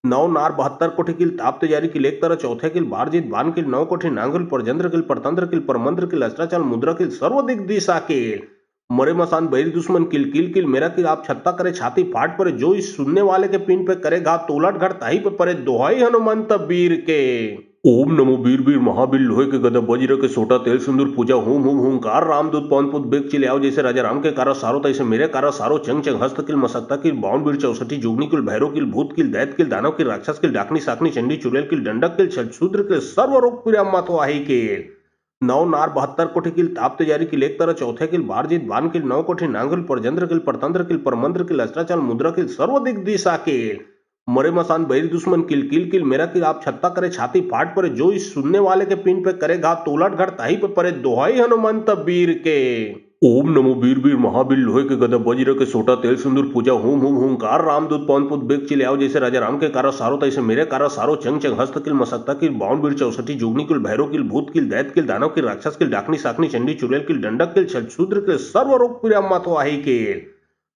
नौ नार 72 कोटि किल ताप्त जारी किल एक तरह चौथे किल बारजीत बान किल 9 कोटि नांगल परजंद्र किल परतंत्र किल परमंत्र किल अस्त्राचल मुद्रा किल सर्व दिग दिशा किल मरे मसान बैरी दुश्मन किल किल किल मेरा किल आप छत्ता करे छाती फाट परे जो इस सुनने वाले के पिन पे करे घात तो उलट घट ताही पे परे दोहाई हनुमंत वीर के ओम नमो वीर वीर महावीर लोहे के गदा वज्र के सोटा तेल सिंदूर पूजा हूम हूम हूंकार रामदूत पवन पुत बेग चिले आओ जैसे राजा राम के कारा सारो तैसे मेरे कारा सारो चंग चंग हस्त किल मसक्ता किल बावन वीर चौसठी जोगनी किल भैरव किल भूत किल दैत किल दानव किल राक्षस किल डाकनी साकनी चंडी चुड़ैल किल डंडक किल शूद्र किल सर्व रोग पीड़ा तो आही किल नौ नार 72 कोटि किल ताप्त जारी किल एक तरह चौथे किल बारजीत बान किल 9 कोटि नांगल परजंद्र किल परतंत्र किल परमंत्र किल अस्त्राचल मुद्रा किल सर्व दिग दिशा किल मरे मसान बैरी दुश्मन किल किल किल मेरा किल आप छत्ता करे छाती फाट परे जो इस सुनने वाले के पिन पे करे घात तो उलट घट ताही पे परे दोहाई हनुमंत वीर के ओम नमो वीर वीर महावीर लोहे के गदा वज्र के सोटा तेल सिंदूर पूजा हूम हूम हूंकार रामदूत पवन पुत बेग चिले आओ जैसे राजा राम के कारा सारो तैसे मेरे कारा सारो चंग चंग हस्त किल मसक्ता किल बावन वीर चौसठी जोगनी किल भैरव किल भूत किल दैत किल दानव किल राक्षस किल डाकनी साकनी चंडी चुड़ैल किल डंडक किल शूद्र किल सर्व रोग पीड़ा तो आही किल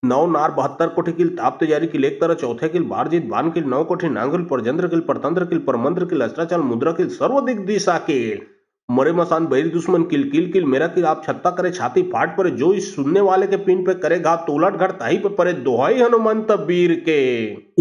नौ नार 72 कोटि किल ताप्त जारी किल एक तरह चौथे किल बारजीत बान किल 9 कोटि नांगल परजंद्र किल परतंत्र किल परमंत्र किल अस्त्राचल मुद्रा किल सर्व दिग दिशा किल मरे मसान बैरी दुश्मन किल किल किल मेरा किल आप छत्ता करे छाती फाट परे जो इस सुनने वाले के पिन पे करे घात तो उलट घट ताही पे परे दोहाई हनुमंत वीर के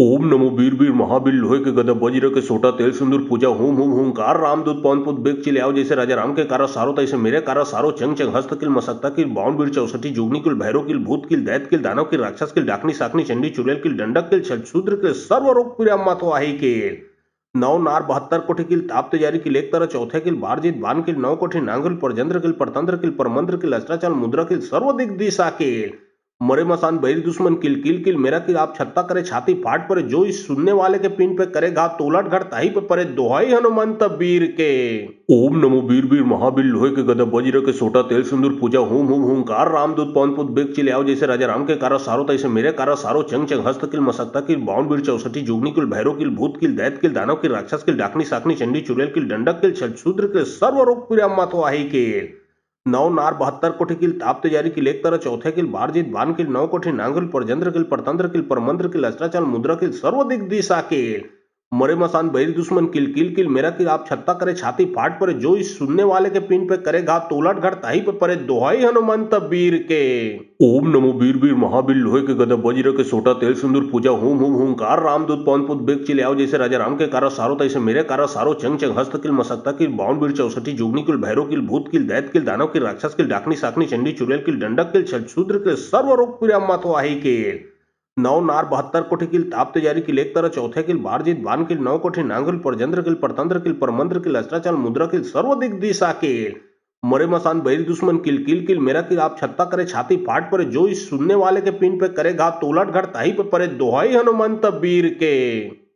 ओम नमो वीर वीर महावीर लोहे के गदा वज्र के सोटा तेल सिंदूर पूजा हूम हूम हूंकार रामदूत पवन पुत बेग चिले आओ जैसे राजा राम के कारा सारो तैसे मेरे कारा सारो चंग चंग हस्त किल मसक्ता किल बावन वीर चौसठी जोगनी किल भैरव किल भूत किल दैत किल दानव किल राक्षस किल डाकनी साकनी चंडी चुड़ैल किल डंडक किल शूद्र किल सर्व रोग पीड़ा तो आही किल नौ नार 72 कोटि किल ताप्त जारी किल एक तरह चौथे किल बारजीत बान किल 9 कोटि नांगल परजंद्र किल परतंत्र किल परमंत्र किल अस्त्राचल मुद्रा किल सर्व दिग दिशा किल मरे मसान बैरी दुश्मन किल किल किल मेरा किल आप छत्ता करे छाती फाट पड़े जो इस सुनने वाले के पिंड पे करे घात तो उलट घर ताही पे पड़े दोहाई हनुमंत वीर के। ओम नमो वीर वीर महावीर लोहे के गदा वज्र के सोटा तेल सिंदूर पूजा हुम हुम हुंकार रामदूत पवन पुत बेग चिले आओ जैसे राजा राम के कारा सारो तैसे मेरे कारा सारो चंग चंग हस्त किल मसक्ता किल बावन वीर चौसठी जोगनी किल भैरव किल भूत किल दैत किल दानव किल राक्षस किल डाकनी साकनी चंडी चुड़ैल किल डंडक किल शूद्र किल सर्व रोग पीड़ा मातो आही किल नौ नार 72 कोटि किल ताप तेजारी किल एक तरह चौथे किल बारजीत बान किल 9 कोटि नांगल परजंद्र किल परतंत्र किल परमंत्र किल अस्त्राचाल मुद्रा किल सर्व दिग दिशा किल मरे मसान बैरी दुश्मन किल किल किल मेरा किल आप छत्ता करे छाती फाट पड़े जो इस सुनने वाले के पिंड पे करे घात तो उलट घर ताही पे पड़े दोहाई हनुमंत वीर के। ओम नमो वीर वीर महावीर लोहे के गदा वज्र के सोटा तेल सिंदूर पूजा हुम हुम हुंकार रामदूत पवन पुत बेग चिले आओ जैसे राजा राम के कारा सारो तैसे मेरे कारा सारो चंग चंग हस्त किल मसक्ता किल बावन वीर चौसठी जोगनी किल भैरव किल भूत किल दैत किल दानव किल राक्षस किल डाकनी साकनी चंडी चुड़ैल किल डंडक किल शूद्र किल सर्व रोग पीड़ा मातो आही किल नौ नार 72 कोटि किल ताप तेजारी किल एक तरह चौथे किल बारजीत बान किल 9 कोटि नांगल परजंद्र किल परतंत्र किल परमंत्र किल अस्त्राचाल मुद्रा किल सर्व दिग दिशा किल मरे मसान बैरी दुश्मन किल किल किल मेरा किल आप छत्ता करे छाती फाट पड़े जो इस सुनने वाले के पिंड पे करे घात तो उलट घर ताही पे पड़े दोहाई हनुमंत वीर के।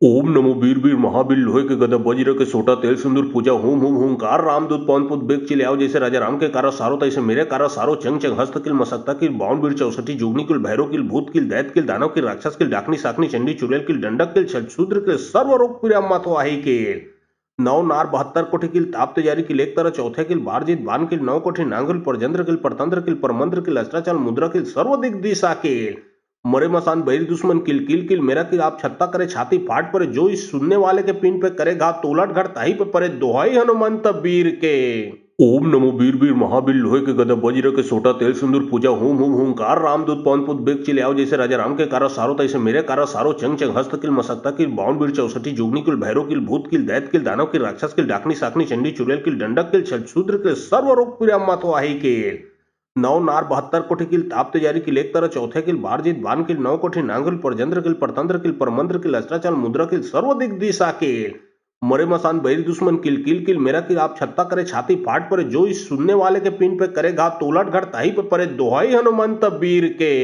ओम नमो वीर वीर महावीर लोहे के गदा वज्र के सोटा तेल सिंदूर पूजा हुम हुम हुंकार रामदूत पवन पुत बेग चिले आओ जैसे राजा राम के कारा सारो तैसे मेरे कारा सारो चंग चंग हस्त किल मसक्ता किल बावन वीर चौसठी जोगनी किल भैरव किल भूत किल दैत किल दानव किल राक्षस किल डाकनी साकनी चंडी चुड़ैल किल डंडक किल शूद्र किल सर्व रोग पीड़ा मातो आही किल नौ नार 72 कोटि किल ताप तेजारी किल एक तरह चौथे किल बारजीत बान किल 9 कोटि नांगल परजंद्र किल परतंत्र किल परमंत्र किल अस्त्राचाल मुद्रा किल सर्व दिग दिशा किल मरे मसान बैरी दुश्मन किल किल किल मेरा किल आप छत्ता करे छाती फाट पड़े जो इस सुनने वाले के पिंड पे करे घात तो उलट घर ताही पे पड़े दोहाई हनुमंत वीर के। ओम नमो वीर वीर महावीर लोहे के गदा वज्र के सोटा तेल सिंदूर पूजा हुम हुम हुंकार रामदूत पवन पुत बेग चिले आओ जैसे राजा राम के कारा सारो तैसे मेरे कारा सारो चंग चंग हस्त किल मसक्ता किल बावन वीर चौसठी जोगनी किल भैरव किल भूत किल दैत किल दानव किल राक्षस किल डाकनी साकनी चंडी चुड़ैल किल डंडक किल शूद्र किल सर्व रोग पीड़ा मातो आही किल नौ नार 72 कोटि किल ताप तेजारी किल एक तरह चौथे किल बारजीत बान किल 9 कोटि नांगल परजंद्र किल परतंत्र किल परमंत्र किल अस्त्राचाल मुद्रा किल सर्व दिग दिशा किल मरे मसान बैरी दुश्मन किल किल किल मेरा किल आप छत्ता करे छाती फाट पड़े जो इस सुनने वाले के पिंड पे करे घात तो उलट घर ताही पे पड़े दोहाई हनुमंत वीर के।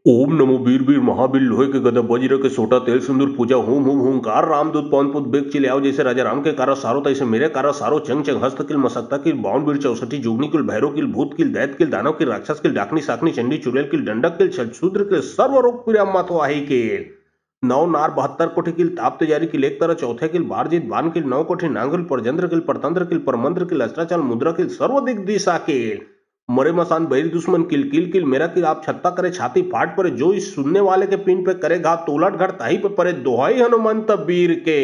ओम नमो वीर वीर महावीर लोहे के गदा वज्र के सोटा तेल सिंदूर पूजा हुम हुम हुंकार रामदूत पवन पुत बेग चिले आओ जैसे राजा राम के कारा सारो तैसे मेरे कारा सारो चंग चंग हस्त किल मसक्ता किल बावन वीर चौसठी जोगनी किल भैरव किल भूत किल दैत किल दानव किल राक्षस किल डाकनी साकनी चंडी चुड़ैल किल डंडक किल शूद्र किल सर्व रोग पीड़ा मातो आही किल नौ नार 72 कोटि किल ताप तेजारी किल एक तरह चौथे किल बारजीत बान किल 9 कोटि नांगल परजंद्र किल परतंत्र किल परमंत्र किल अस्त्राचाल मुद्रा किल सर्व दिग दिशा किल मरे मसान बैरी दुश्मन किल किल किल मेरा किल आप छत्ता करे छाती फाट पड़े जो इस सुनने वाले के पिंड पे करे घात तो उलट घर ताही पे पड़े दोहाई हनुमंत वीर के।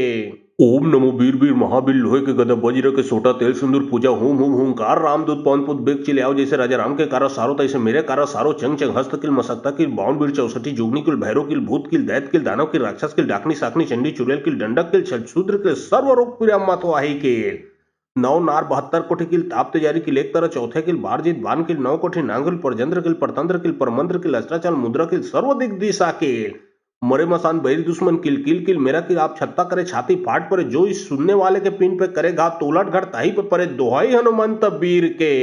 ओम नमो वीर वीर महावीर लोहे के गदा वज्र के सोटा तेल सिंदूर पूजा हुम हुम हुंकार रामदूत पवन पुत बेग चिले आओ जैसे राजा राम के कारा सारो तैसे मेरे कारा सारो चंग चंग हस्त किल मसक्ता किल बावन वीर चौसठी जोगनी किल भैरव किल भूत किल दैत किल दानव किल राक्षस किल डाकनी साकनी चंडी चुड़ैल किल डंडक किल शूद्र किल सर्व रोग पीड़ा मातो आही किल नौ नार 72 कोटि किल ताप तेजारी किल एक तरह चौथे किल बारजीत बान किल 9 कोटि नांगल परजंद्र किल परतंत्र किल परमंत्र किल अस्त्राचाल मुद्रा किल सर्व दिग दिशा किल मरे मसान बैरी दुश्मन किल किल किल मेरा किल आप छत्ता करे छाती फाट पड़े जो इस सुनने वाले के पिंड पे करे घात तो उलट घर ताही पे पड़े दोहाई हनुमंत वीर के।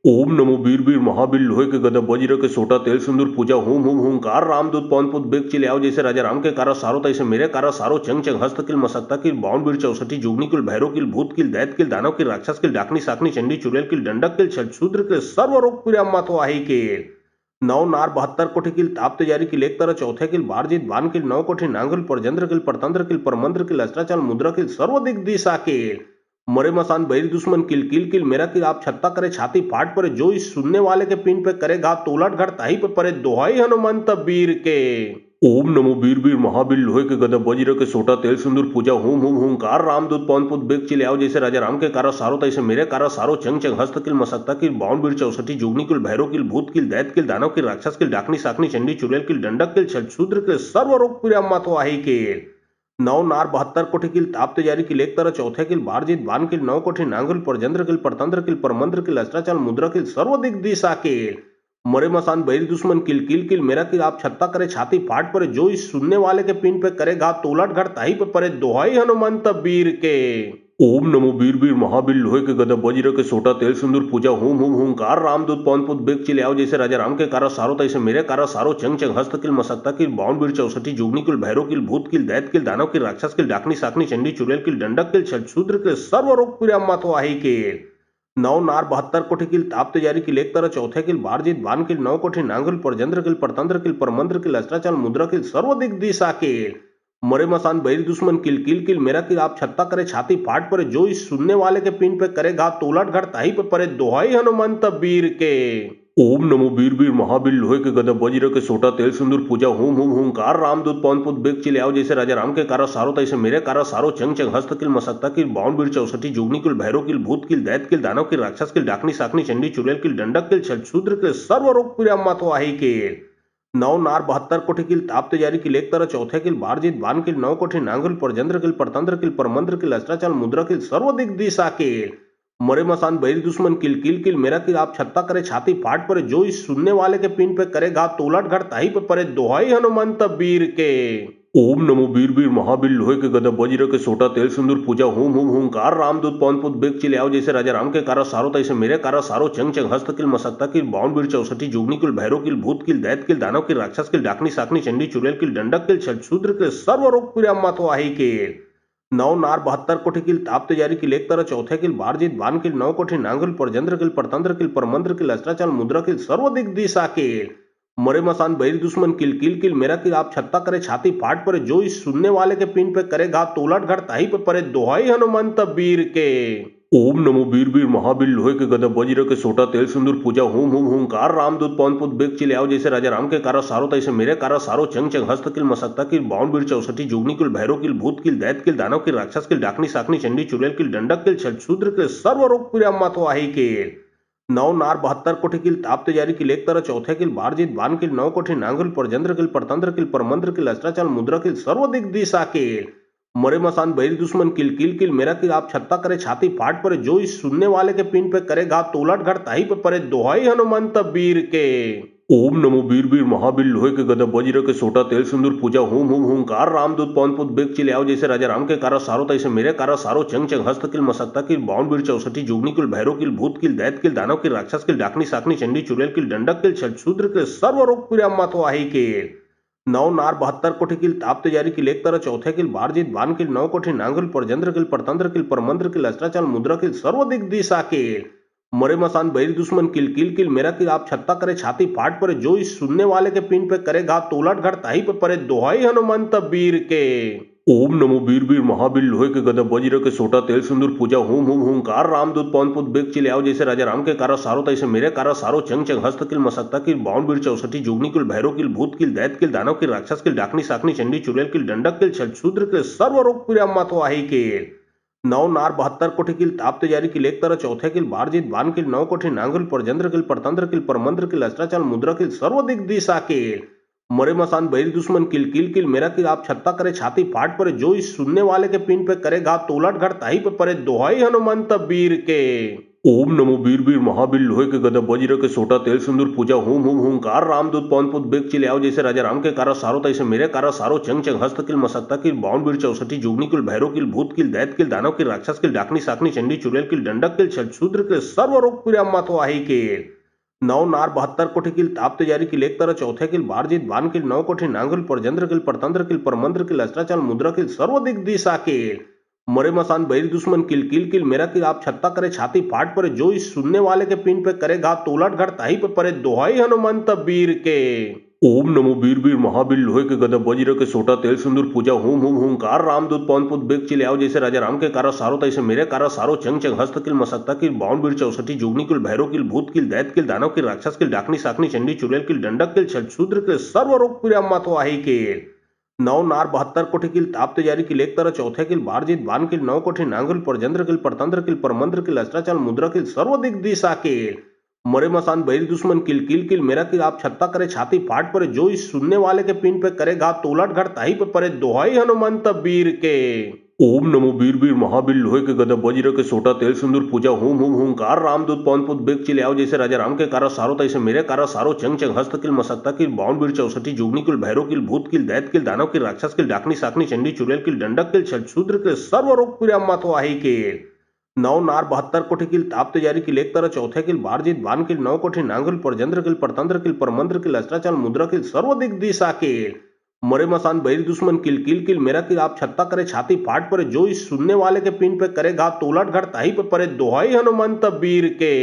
ओम नमो वीर वीर महावीर लोहे के गदा वज्र के सोटा तेल सिंदूर पूजा हुम हुम हुंकार रामदूत पवन पुत बेग चिले आओ जैसे राजा राम के कारा सारो तैसे मेरे कारा सारो चंग चंग हस्त किल मसक्ता किल बावन वीर चौसठी जोगनी किल भैरव किल भूत किल दैत किल दानव किल राक्षस किल डाकनी साकनी चंडी चुड़ैल किल डंडक किल शूद्र किल सर्व रोग पीड़ा मातो आही किल नौ नार 72 कोटि किल ताप तेजारी किल एक तरह चौथे किल बारजीत बान किल 9 कोटि नांगल परजंद्र किल परतंत्र किल परमंत्र किल अस्त्राचाल मुद्रा किल सर्व दिग दिशा किल मरे मसान बैरी दुश्मन किल किल किल मेरा किल आप छत्ता करे छाती फाट पड़े जो इस सुनने वाले के पिंड पे करे घात तो उलट घर ताही पे पड़े दोहाई हनुमंत वीर के। ओम नमो वीर वीर महावीर लोहे के गदा वज्र के सोटा तेल सिंदूर पूजा हुम हुम हुंकार रामदूत पवन पुत बेग चिले आओ जैसे राजा राम के कारा सारो तैसे मेरे कारा सारो चंग चंग हस्त किल मसक्ता किल बावन वीर चौसठी जोगनी किल भैरव किल भूत किल दैत किल दानव किल राक्षस किल डाकनी साकनी चंडी चुड़ैल किल डंडक किल शूद्र किल सर्व रोग पीड़ा मातो आही किल नौ नार 72 कोटि किल ताप तेजारी किल एक तरह चौथे किल बारजीत बान किल 9 कोटि नांगल परजंद्र किल परतंत्र किल परमंत्र किल अस्त्राचाल मुद्रा किल सर्व दिग दिशा किल मरे मसान बैरी दुश्मन किल किल किल मेरा किल आप छत्ता करे छाती फाट पड़े जो इस सुनने वाले के पिंड पे करे घात तो उलट घर ताही पे पड़े दोहाई हनुमंत वीर के। ओम नमो वीर वीर महावीर लोहे के गदा वज्र के सोटा तेल सिंदूर पूजा हूम हूम हूंकार रामदूत पवन पुत बेग चिल्लाओ जैसे राजा राम के कारा सारो तैसे मेरे कारा सारो चंग चंग हस्त किल मसक्ता किल बावन वीर चौसठी जोगनी किल भैरव किल भूत किल दैत किल दानव किल राक्षस किल डाकनी साकनी चंडी चुड़ैल किल दंडक किल छठशूद्र किल सर्व रोग पीड़ा तो आही किल नौ नार 72 कोटि किल ताप तैयारी किल एक तरह चौथे किल बार जीत बान किल 9 कोटि नांगल परजंद्र किल परतंत्र किल परमंत्र किल अस्त्राचल मुद्रा किल सर्व दिग दिशा किल मरे मसान बैरी दुश्मन किल किल किल मेरा किल आप छत्ता करे छाती फाट परे जो इस सुनने वाले के पिंड पे करे घात तो उलट घट ताही पे परे दोहाई हनुमंत वीर के ओम नमो वीर वीर महावीर लोहे के गदा वज्र के सोटा तेल सिंदूर पूजा हूम हूम हूंकार रामदूत पवन पुत बेग चिल्लाओ जैसे राजा राम के कारा सारो तैसे मेरे कारा सारो चंग चंग हस्त किल मसक्ता किल बावन वीर चौसठी जोगनी किल भैरव किल भूत किल दैत किल दानव किल राक्षस किल डाकनी साकनी चंडी चुड़ैल किल दंडक किल छठशूद्र किल सर्व रोग पीड़ा तो आही किल नौ नार 72 कोटि किल ताप तैयारी किल एक तरह चौथे किल बार जीत बान किल 9 कोटि नांगल परजंद्र किल परतंत्र किल परमंत्र किल अस्त्राचल मुद्रा किल सर्व दिग दिशा किल मरे मसान बैरी दुश्मन किल किल किल मेरा किल आप छत्ता करे छाती फाट परे जो इस सुनने वाले के पिंड पे करे घात तो उलट घट ताही पे परे दोहाई हनुमंत वीर के ओम नमो वीर वीर महावीर लोहे के गदा वज्र के सोटा तेल सिंदूर पूजा हूम हूम हूंकार रामदूत पवन पुत बेग चिल्लाओ जैसे राजा राम के कारा सारो तैसे मेरे कारा सारो चंग चंग हस्त किल मसक्ता किल बावन वीर चौसठी जोगनी किल भैरव किल भूत किल दैत किल दानव किल राक्षस किल डाकनी साकनी चंडी चुड़ैल किल दंडक किल छठशूद्र किल सर्व रोग पीड़ा तो आही किल नौ नार 72 कोटि किल ताप तैयारी किल एक तरह चौथे किल बार जीत बान किल 9 कोटि नांगल परजंद्र किल परतंत्र किल परमंत्र किल अस्त्राचल मुद्रा किल सर्व दिग दिशा किल मरे मसान बैरी दुश्मन किल किल किल मेरा किल आप छत्ता करे छाती फाट परे जो इस सुनने वाले के पिंड पे करे घात तो उलट घट ताही पे परे दोहाई हनुमंत वीर के ओम नमो वीर वीर महावीर लोहे के गदा वज्र के सोटा तेल सिंदूर पूजा हूम हूम हूंकार रामदूत पवन पुत बेग चिल्लाओ जैसे राजा राम के कारा सारो तैसे मेरे कारा सारो चंग चंग हस्त किल मसक्ता किल बावन वीर चौसठी जोगनी किल भैरव किल भूत किल दैत किल दानव किल राक्षस किल डाकनी साकनी चंडी चुड़ैल किल दंडक किल छठशूद्र किल सर्व रोग पीड़ा तो आही किल नौ नार 72 कोटि किल ताप तैयारी किल एक तरह चौथे किल बार जीत बान किल 9 कोटि नांगल परजंद्र किल परतंत्र किल परमंत्र किल अस्त्राचल मुद्रा किल सर्व दिग दिशा किल मरे मसान बैरी दुश्मन किल किल किल मेरा किल आप छत्ता करे छाती फाट परे जो इस सुनने वाले के पिंड पे करे घात तो उलट घट ताही पे परे दोहाई हनुमंत वीर के ओम नमो वीर वीर महावीर लोहे के गदा वज्र के सोटा तेल सिंदूर पूजा हूम हूम हूंकार रामदूत पवन पुत बेग चिल्लाओ जैसे राजा राम के कारा सारो तैसे मेरे कारा सारो चंग चंग हस्त किल मसक्ता किल बावन वीर चौसठी जोगनी किल भैरव किल भूत किल दैत किल दानव किल राक्षस किल डाकनी साकनी चंडी चुड़ैल किल दंडक किल छठशूद्र किल सर्व रोग पीड़ा तो आही किल नौ नार 72 कोटि किल ताप तैयारी किल एक तरह चौथे किल बार जीत बान किल 9 कोटि नांगल परजंद्र किल परतंत्र किल परमंत्र किल अस्त्राचल मुद्रा किल सर्व दिग दिशा किल मरे मसान बैरी दुश्मन किल किल किल मेरा किल आप छत्ता करे छाती फाट परे जो इस सुनने वाले के पिंड पे करे घात तो उलट घट ताही पे परे दोहाई हनुमंत वीर के ओम नमो वीर वीर महावीर लोहे के गदा वज्र के सोटा तेल सिंदूर पूजा हूम हूम हूंकार रामदूत पवन पुत बेग चिल्लाओ जैसे राजा राम के कारा सारो तैसे मेरे कारा सारो चंग चंग हस्त किल मसक्ता किल बावन वीर चौसठी जोगनी किल भैरव किल भूत किल दैत किल दानव किल राक्षस किल डाकनी साकनी चंडी चुड़ैल किल दंडक किल छठशूद्र किल सर्व रोग पीड़ा तो आही किल नौ नार 72 कोटि किल ताप तैयारी किल एक तरह चौथे किल बार जीत बान किल 9 कोटि नांगल परजंद्र किल परतंत्र किल परमंत्र किल अस्त्राचल मुद्रा किल सर्व दिग दिशा किल मरे मसान बैरी दुश्मन किल किल किल मेरा किल आप छत्ता करे छाती फाट परे जो इस सुनने वाले के पिंड पे करे घात तो उलट घट ताही पे परे दोहाई हनुमंत वीर के ओम नमो वीर वीर महावीर लोहे के गदा वज्र के सोटा तेल सिंदूर पूजा हूम हूम हूंकार रामदूत पवन पुत बेग चिल्लाओ जैसे राजा राम के कारा सारो तैसे मेरे कारा सारो चंग चंग हस्त किल मसक्ता किल बावन वीर चौसठी जोगनी किल भैरव किल भूत किल दैत किल दानव किल राक्षस किल डाकनी साकनी चंडी चुड़ैल किल दंडक किल छठशूद्र किल सर्व रोग पीड़ा तो आही किल नौ नार 72 कोटि किल ताप तैयारी किल एक तरह चौथे किल बार जीत बान किल 9 कोटि नांगल परजंद्र किल परतंत्र किल परमंत्र किल अस्त्राचल मुद्रा किल सर्व दिग दिशा किल मरे मसान बैरी दुश्मन किल किल किल मेरा किल आप छत्ता करे छाती फाट परे जो इस सुनने वाले के पिंड पे करे घात तो उलट घट ताही पे परे दोहाई हनुमंत वीर के ओम नमो वीर वीर महावीर लोहे के गदा वज्र के सोटा तेल सिंदूर पूजा हूम हूम हूंकार रामदूत पवन पुत बेग चिल्लाओ जैसे राजा राम के कारा सारो तैसे मेरे कारा सारो चंग चंग हस्त किल मसक्ता किल बावन वीर चौसठी जोगनी किल भैरव किल भूत किल दैत किल दानव किल राक्षस किल डाकनी साकनी चंडी चुड़ैल किल दंडक किल छठशूद्र किल सर्व रोग पीड़ा तो आही किल नौ नार 72 कोटि किल ताप तैयारी किल एक तरह चौथे किल बार जीत बान किल 9 कोटि नांगल परजंद्र किल परतंत्र किल परमंत्र किल अस्त्राचल मुद्रा किल सर्व दिग दिशा किल मरे मसान बैरी दुश्मन किल किल किल मेरा किल आप छत्ता करे छाती फाट परे जो इस सुनने वाले के पिंड पे करे घात तो उलट घट ताही पे परे दोहाई हनुमंत वीर के ओम नमो वीर वीर महावीर लोहे के गदा वज्र के सोटा तेल सिंदूर पूजा हूम हूम हूंकार रामदूत पवन पुत बेग चिल्लाओ जैसे राजा राम के कारा सारो तैसे मेरे कारा सारो चंग चंग हस्त किल मसक्ता किल बावन वीर चौसठी जोगनी किल भैरव किल भूत किल दैत किल दानव किल राक्षस किल डाकनी साकनी चंडी चुड़ैल किल दंडक किल छठशूद्र किल सर्व रोग पिरामा तो आही किल नौ नार 72 कोटि किल ताप तैयारी किल एक तरह चौथे किल बार जीत बान किल 9 कोटि नांगल परजंद्र किल परतंत्र किल परमंत्र किल अस्त्राचाल मुद्रा किल सर्व दिग दिशा किल मरे मसान बैरी दुश्मन किल किल किल मेरा किल आप छत्ता करे छाती फाट परे जो इस सुनने वाले के पिंड पे करे घात तो उलट घर ताही पे परे दोहाई हनुमंत वीर के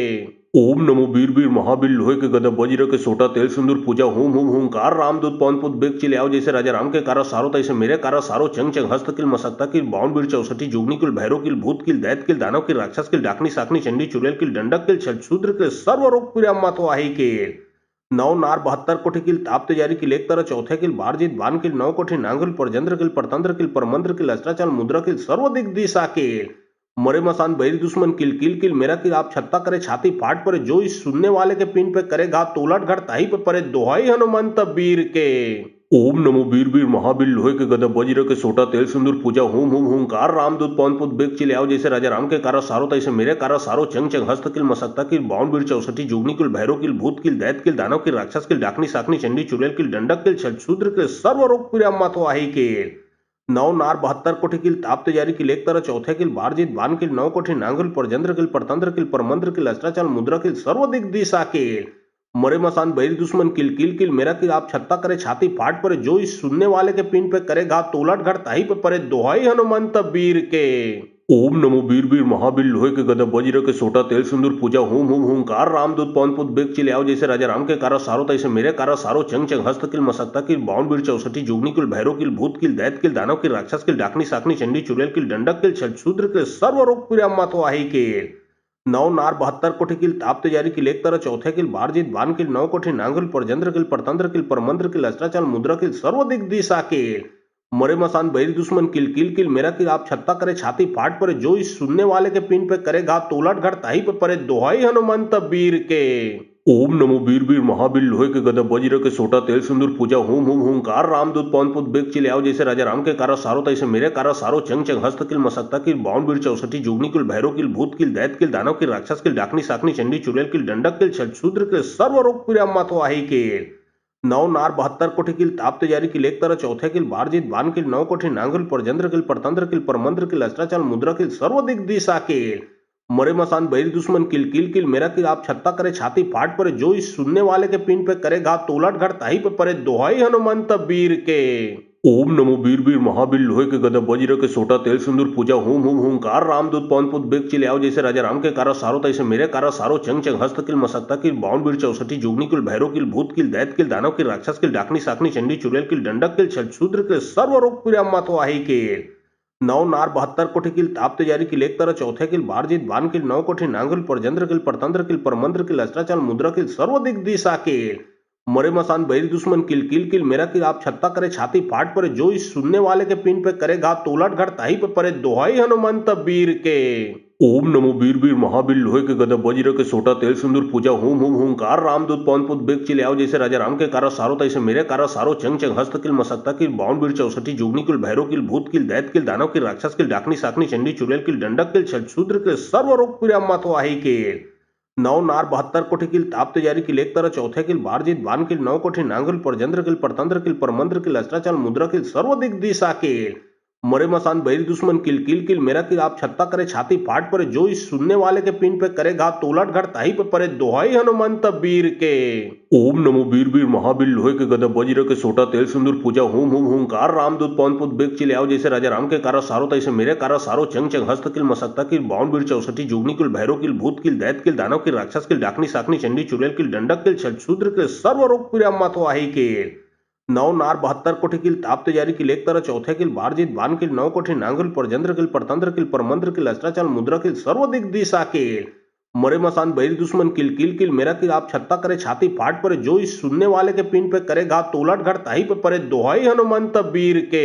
ओम नमो वीर वीर महावीर लोहे के गदा वज्र के सोटा तेल सिंदूर पूजा हूम हूम हूंकार रामदूत पवन पुत बेग चिल्लाओ जैसे राजा राम के कारा सारो तैसे मेरे कारा सारो चंग चंग हस्त किल मसक्ता किल बावन वीर चौसठी जोगनी किल भैरव किल भूत किल दैत किल दानव किल राक्षस किल डाकनी साकनी चंडी चुड़ैल किल दंडक किल छठशूद्र किल सर्व रोग पिरामा तो आही किल नौ नार 72 कोटि किल ताप तैयारी किल एक तरह चौथे किल बार जीत बान किल 9 कोटि नांगल परजंद्र किल परतंत्र किल परमंत्र किल अस्त्राचाल मुद्रा किल सर्व दिग दिशा किल मरे मसान बैरी दुश्मन किल किल किल मेरा किल आप छत्ता करे छाती फाट परे जो इस सुनने वाले के पिंड पे करे घात तो उलट घर ताही पे परे दोहाई हनुमंत वीर के ओम नमो वीर वीर महावीर लोहे के गदा वज्र के सोटा तेल सिंदूर पूजा हूम हूम हूंकार रामदूत पवन पुत बेग चिल्लाओ जैसे राजा राम के कारा सारो तैसे मेरे कारा सारो चंग चंग हस्त किल मसक्ता किल बावन वीर चौसठी जोगनी किल भैरव किल भूत किल दैत किल दानव किल राक्षस किल डाकनी साकनी चंडी चुड़ैल किल दंडक किल छठशूद्र किल सर्व रोग पिरामा तो आही किल नौ नार 72 कोटि किल ताप तैयारी किल एक तरह चौथे किल बार जीत बान किल 9 कोटि नांगल परजंद्र किल परतंत्र किल परमंत्र किल अस्त्राचाल मुद्रा किल सर्व दिग दिशा किल मरे मसान बैरी दुश्मन किल किल किल मेरा किल आप छत्ता करे छाती फाट परे जो इस सुनने वाले के पिंड पे करे घात तो उलट घर ताही पे परे दोहाई हनुमंत वीर के ओम नमो वीर वीर महावीर लोहे के गदा वज्र के सोटा तेल सिंदूर पूजा हूम हूम हूंकार रामदूत पवन पुत बेग चिल्लाओ जैसे राजा राम के कारा सारो तैसे मेरे कारा सारो चंग चंग हस्त किल मसक्ता किल बावन वीर चौसठी जोगनी किल भैरव किल भूत किल दैत किल दानव किल राक्षस किल डाकनी साकनी चंडी चुड़ैल किल दंडक किल छठशूद्र किल सर्व रोग पिरामा तो आही किल नौ नार 72 कोटि किल ताप तैयारी किल एक तरह चौथे किल बार जीत बान किल 9 कोटि नांगल परजंद्र किल परतंत्र किल परमंत्र किल अस्त्राचाल मुद्रा किल सर्व दिग दिशा किल मरे मसान बैरी दुश्मन किल किल किल मेरा किल आप छत्ता करे छाती फाट परे जो इस सुनने वाले के पिंड पे करे घात तो उलट घर ताही पे परे दोहाई हनुमंत वीर के ओम नमो वीर वीर महावीर लोहे के गदा वज्र के सोटा तेल सिंदूर पूजा हूम हूम हूंकार रामदूत पवन पुत बेग चिल्लाओ जैसे राजा राम के कारा सारो तैसे मेरे कारा सारो चंग चंग हस्त किल मसक्ता किल बावन वीर चौसठी जोगनी किल भैरव किल भूत किल दैत किल दानव किल राक्षस किल डाकनी साकनी चंडी चुड़ैल किल दंडक किल छठशूद्र किल सर्व रोग पिरामा तो आही किल नौ नार 72 कोटि किल ताप तैयारी किल एक तरह चौथे किल बार जीत बान किल 9 कोटि नांगल परजंद्र किल परतंत्र किल परमंत्र किल अस्त्राचाल मुद्रा किल सर्व दिग दिशा किल मरे मसान बैरी दुश्मन किल किल किल मेरा किल आप छत्ता करे छाती फाट परे जो इस सुनने वाले के पिंड पे करे घात तो उलट घर ताही पे परे दोहाई हनुमंत वीर के ओम नमो वीर वीर महावीर लोहे के गदा वज्र के सोटा तेल सिंदूर पूजा हूम हूम हूंकार रामदूत पवन पुत बेग चिल्लाओ जैसे राजा राम के कारा सारो तैसे मेरे कारा सारो चंग चंग हस्त किल मसक्ता किल बावन वीर चौसठी जोगनी किल भैरव किल भूत किल दैत किल दानव किल राक्षस किल डाकनी साकनी चंडी चुड़ैल किल दंडक किल छठशूद्र किल सर्व रोग पिरामा तो आही किल नौ नार 72 कोटि किल ताप तैयारी किल एक तरह चौथे किल बार जीत बान किल 9 कोटि नांगल परजंद्र किल परतंत्र किल परमंत्र किल अस्त्राचाल मुद्रा किल सर्व दिग दिशा किल मरे मसान बैरी दुश्मन किल किल किल मेरा किल आप छत्ता करे छाती फाट परे जो इस सुनने वाले के पिंड पे करे घात तो उलट घर ताही पे परे दोहाई हनुमंत वीर के ओम नमो वीर वीर महावीर लोहे के गदा वज्र के सोटा तेल सिंदूर पूजा हूम हूम हूंकार रामदूत पवन पुत बेग चिल्लाओ जैसे राजा राम के कारा सारो तैसे मेरे कारा सारो चंग चंग हस्त किल मसक्ता किल बावन वीर चौसठी जोगनी किल भैरव किल भूत किल दैत किल दानव किल राक्षस किल डाकनी साकनी चंडी चुड़ैल किल दंडक किल छठशूद्र किल सर्व रोग पिरामा तो आही किल नौ नार 72 कोटि किल ताप तैयारी किल एक तरह चौथे किल बार जीत बान किल 9 कोटि नांगल परजंद्र किल परतंत्र किल परमंत्र किल अस्त्राचाल मुद्रा किल सर्व दिग दिशा किल मरे मसान बैरी दुश्मन किल किल किल मेरा किल आप छत्ता करे छाती फाट परे जो इस सुनने वाले के पिंड पे करे घात तो उलट घर ताही पे परे दोहाई हनुमंत वीर के ओम नमो वीर वीर महावीर लोहे के गदा वज्र के सोटा तेल सिंदूर पूजा हूम हूम हूंकार रामदूत पवन पुत बेग चिल्लाओ जैसे राजा राम के कारा सारो तैसे मेरे कारा सारो चंग चंग हस्त किल मसक्ता किल बावन वीर चौसठी जोगनी किल भैरव किल भूत किल दैत किल दानव किल राक्षस किल डाकनी साकनी चंडी चुड़ैल किल दंडक किल छठशूद्र किल सर्व रोग पिरामा तो आही किल नौ नार 72 कोटि किल ताप तैयारी किल एक तरह चौथे किल बार जीत बान किल 9 कोटि नांगल परजंद्र किल परतंत्र किल परमंत्र किल अस्त्राचाल मुद्रा किल सर्व दिग दिशा किल मरे मसान बैरी दुश्मन किल किल किल मेरा किल आप छत्ता करे छाती फाट पड़े जो इस सुनने वाले के पिंड पे करे घात तो उलट घट ताही पे पड़े दोहाई हनुमंत वीर के।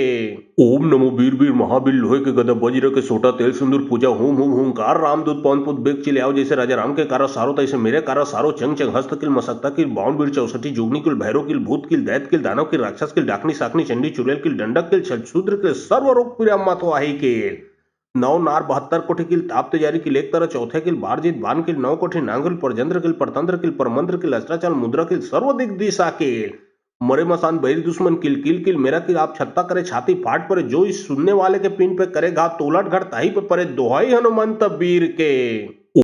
ओम नमो वीर वीर महावीर लोहे के गदा वज्र के सोटा तेल सिंदूर पूजा होम होम होमकार रामदूत पवन पुत बेग चिले आओ जैसे राजा राम के कारा सारो तैसे मेरे कारा सारो चंग चंग हस्त किल मसक्ता किल बावन वीर चौसठी जोगनी किल भैरव किल भूत किल दैत किल दानव किल राक्षस किल डाकनी साकनी चंडी चुड़ैल किल दंडक किल छठशूद्र किल सर्व रोग पीड़ा मतवाही किल नौ नार 72 कोठि किल ताप तेजारी किल एक तरह चौथे किल बारजीत बान किल 9 कोठि नांगल परजंद्र किल परतंत्र किल परमंत्र किल अस्त्राचल मुद्रा किल सर्व दिग दिशा किल मरे मसान बैरी दुश्मन किल किल किल मेरा किल आप छत्ता करे छाती फाट पड़े जो इस सुनने वाले के पिंड पे करे घात तो उलट घट ताही पे पड़े दोहाई हनुमंत वीर के।